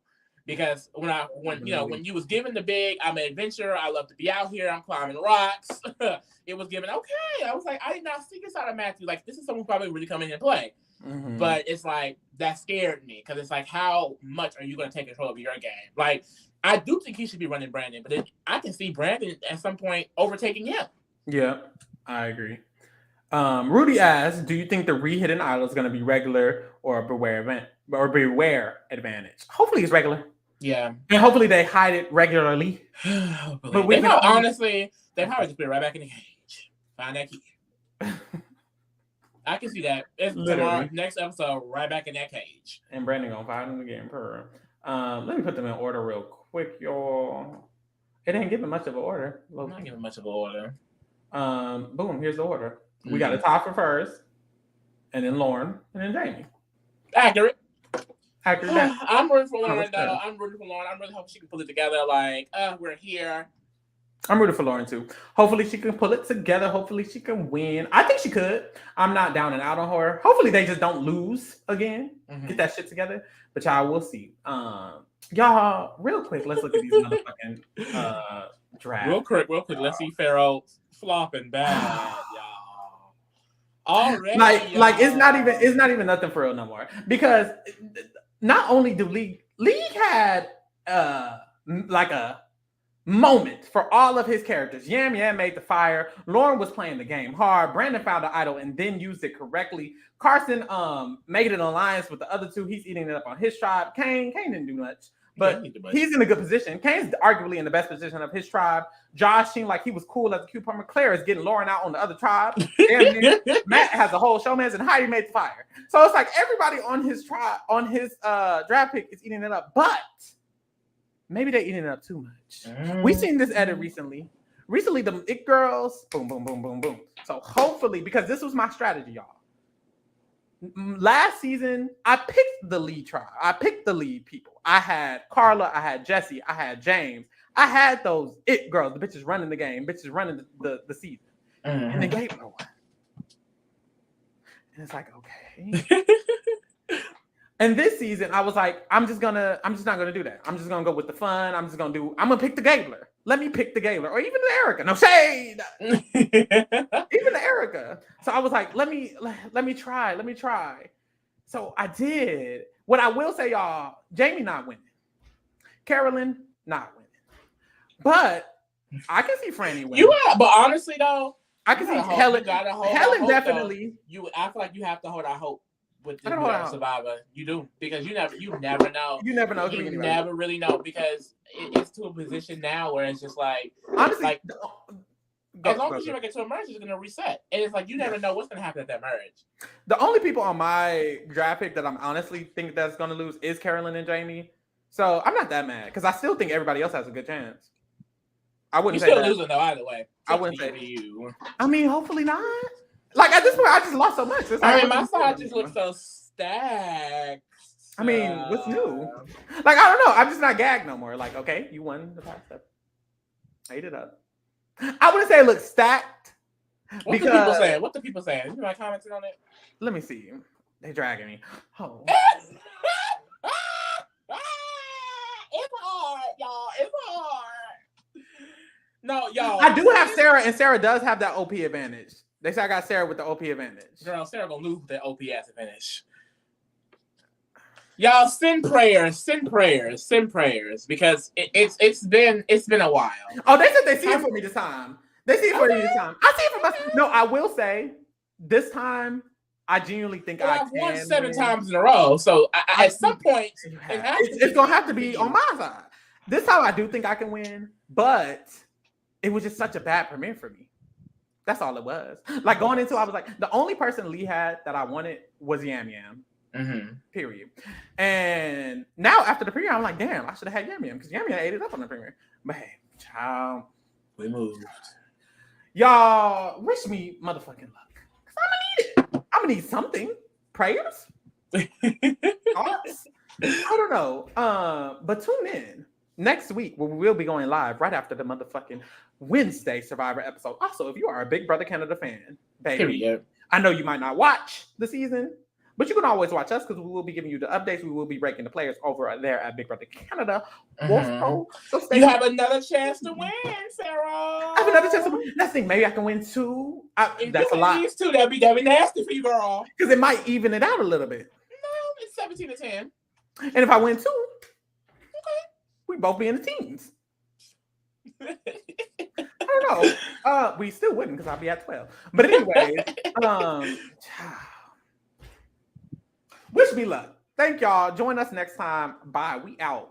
Because when you was given the big, I'm an adventurer, I love to be out here, I'm climbing rocks. It was given, okay. I was like, I did not see this out of Matthew. Like, this is someone who probably really come in and play. But it's like, that scared me because it's like, how much are you going to take control of your game? Like, I do think he should be running Brandon, but I can see Brandon at some point overtaking him. Yeah, I agree. Rudy asks, do you think the re-hidden idol is going to be regular or beware advantage? Hopefully it's regular. Yeah. And hopefully they hide it regularly. But honestly, they probably just put it right back in the cage. Find that key. I can see that. It's tomorrow, next episode, right back in that cage. And Brandon gonna find him again. Let me put them in order real quick, y'all. It ain't giving much of an order. I'm not giving much of an order. Boom, here's the order. We got a Topher first, and then Lauren, and then Jamie. Accurate. Accurate. I'm rooting for Lauren, though. I'm rooting for Lauren. I'm really hoping she can pull it together. Like, we're here. I'm rooting for Lauren too. Hopefully she can pull it together. Hopefully she can win. I think she could. I'm not down and out on her. Hopefully they just don't lose again. Get that shit together. But y'all, we'll see. Y'all, real quick, let's look at these motherfucking drafts. Real quick. Let's see Pharaoh flopping bad, y'all. Already, like it's not even nothing for real no more. Because not only do League had like a moment for all of his characters. Yam made the fire. Lauren was playing the game hard. Brandon found the idol and then used it correctly. Carson made an alliance with the other two. He's eating it up on his tribe. Kane didn't do much, but he's in a good position. Kane's arguably in the best position of his tribe. Josh seemed like he was cool as a cucumber. Claire is getting Lauren out on the other tribe. Matt has a whole showman, and Heidi made the fire. So it's like everybody on his tribe, on his draft pick is eating it up, but maybe they're eating it up too much. We seen this edit recently. Recently, the It Girls, boom, boom, boom, boom, boom. So hopefully, because this was my strategy, y'all. Last season, I picked the lead tribe. I picked the lead people. I had Carla, I had Jesse, I had James. I had those It Girls, the bitches running the game, bitches running the season. And they gave her one. And it's like, okay. And this season, I was like, I'm just not gonna do that. I'm just gonna go with the fun. I'm gonna pick the Gabler. Let me pick the Gabler, or even the Erica. No shade. Even the Erica. So I was like, let me try. So I did. What I will say, y'all, Jamie not winning. Carolyn not winning. But I can see Franny winning. But honestly though, I can see Helen. Helen definitely. I feel like you have to hold our hope with the Survivor. You do, because you never know. You never know. You never really know, because it's to a position now where it's just like, honestly, like as long as you make it to a merge, it's gonna reset. And it's like you never know what's gonna happen at that merge. The only people on my draft pick that I'm honestly think that's gonna lose is Carolyn and Jamie. So I'm not that mad, because I still think everybody else has a good chance. I wouldn't say still losing though either way. I wouldn't say you. I mean, hopefully not. Like at this point, I just lost so much. My side just looks so stacked. I mean, what's new? Like, I don't know. I'm just not gagged no more. Like, okay, you won the past step. Ate it up. I wouldn't say it looks stacked. What the people saying? What the people saying? You like commenting on it? Let me see. They dragging me. Oh. It's hard, y'all. It's hard. No, y'all. I do have Sarah, and Sarah does have that OP advantage. They say I got Sarah with the OP advantage. Girl, Sarah gonna lose that OPS advantage. Y'all send prayers, because it's been a while. Oh, they said they see it for me this time. They see it for me this time. I see it for myself. No, I will say this time I genuinely think I've won 7 times in a row. So at some point it's gonna have to be on my side. This time I do think I can win, but it was just such a bad premiere for me. That's all it was. Like going into, I was like, the only person Lee had that I wanted was Yam Yam. Mm-hmm. Period. And now after the premiere, I'm like, damn, I should have had Yam Yam because Yam Yam ate it up on the premiere. But hey, child, we moved. Y'all wish me motherfucking luck. Cause I'm gonna need it. I'm gonna need something. Prayers? Thoughts? I don't know. But tune in next week where we will be going live right after the motherfucking Wednesday Survivor episode. Also, if you are a Big Brother Canada fan, baby, I know you might not watch the season, but you can always watch us because we will be giving you the updates. We will be breaking the players over there at Big Brother Canada. Mm-hmm. So you have another chance to win, Sarah. I have another chance to win. Let's see, maybe I can win 2. That's a lot. These 2, that'd be nasty for you, girl. Because it might even it out a little bit. No, it's 17-10. And if I win 2, okay, we both be in the teams. I don't know. We still wouldn't because I'll be at 12. But anyway, wish me luck. Thank y'all. Join us next time. Bye. We out.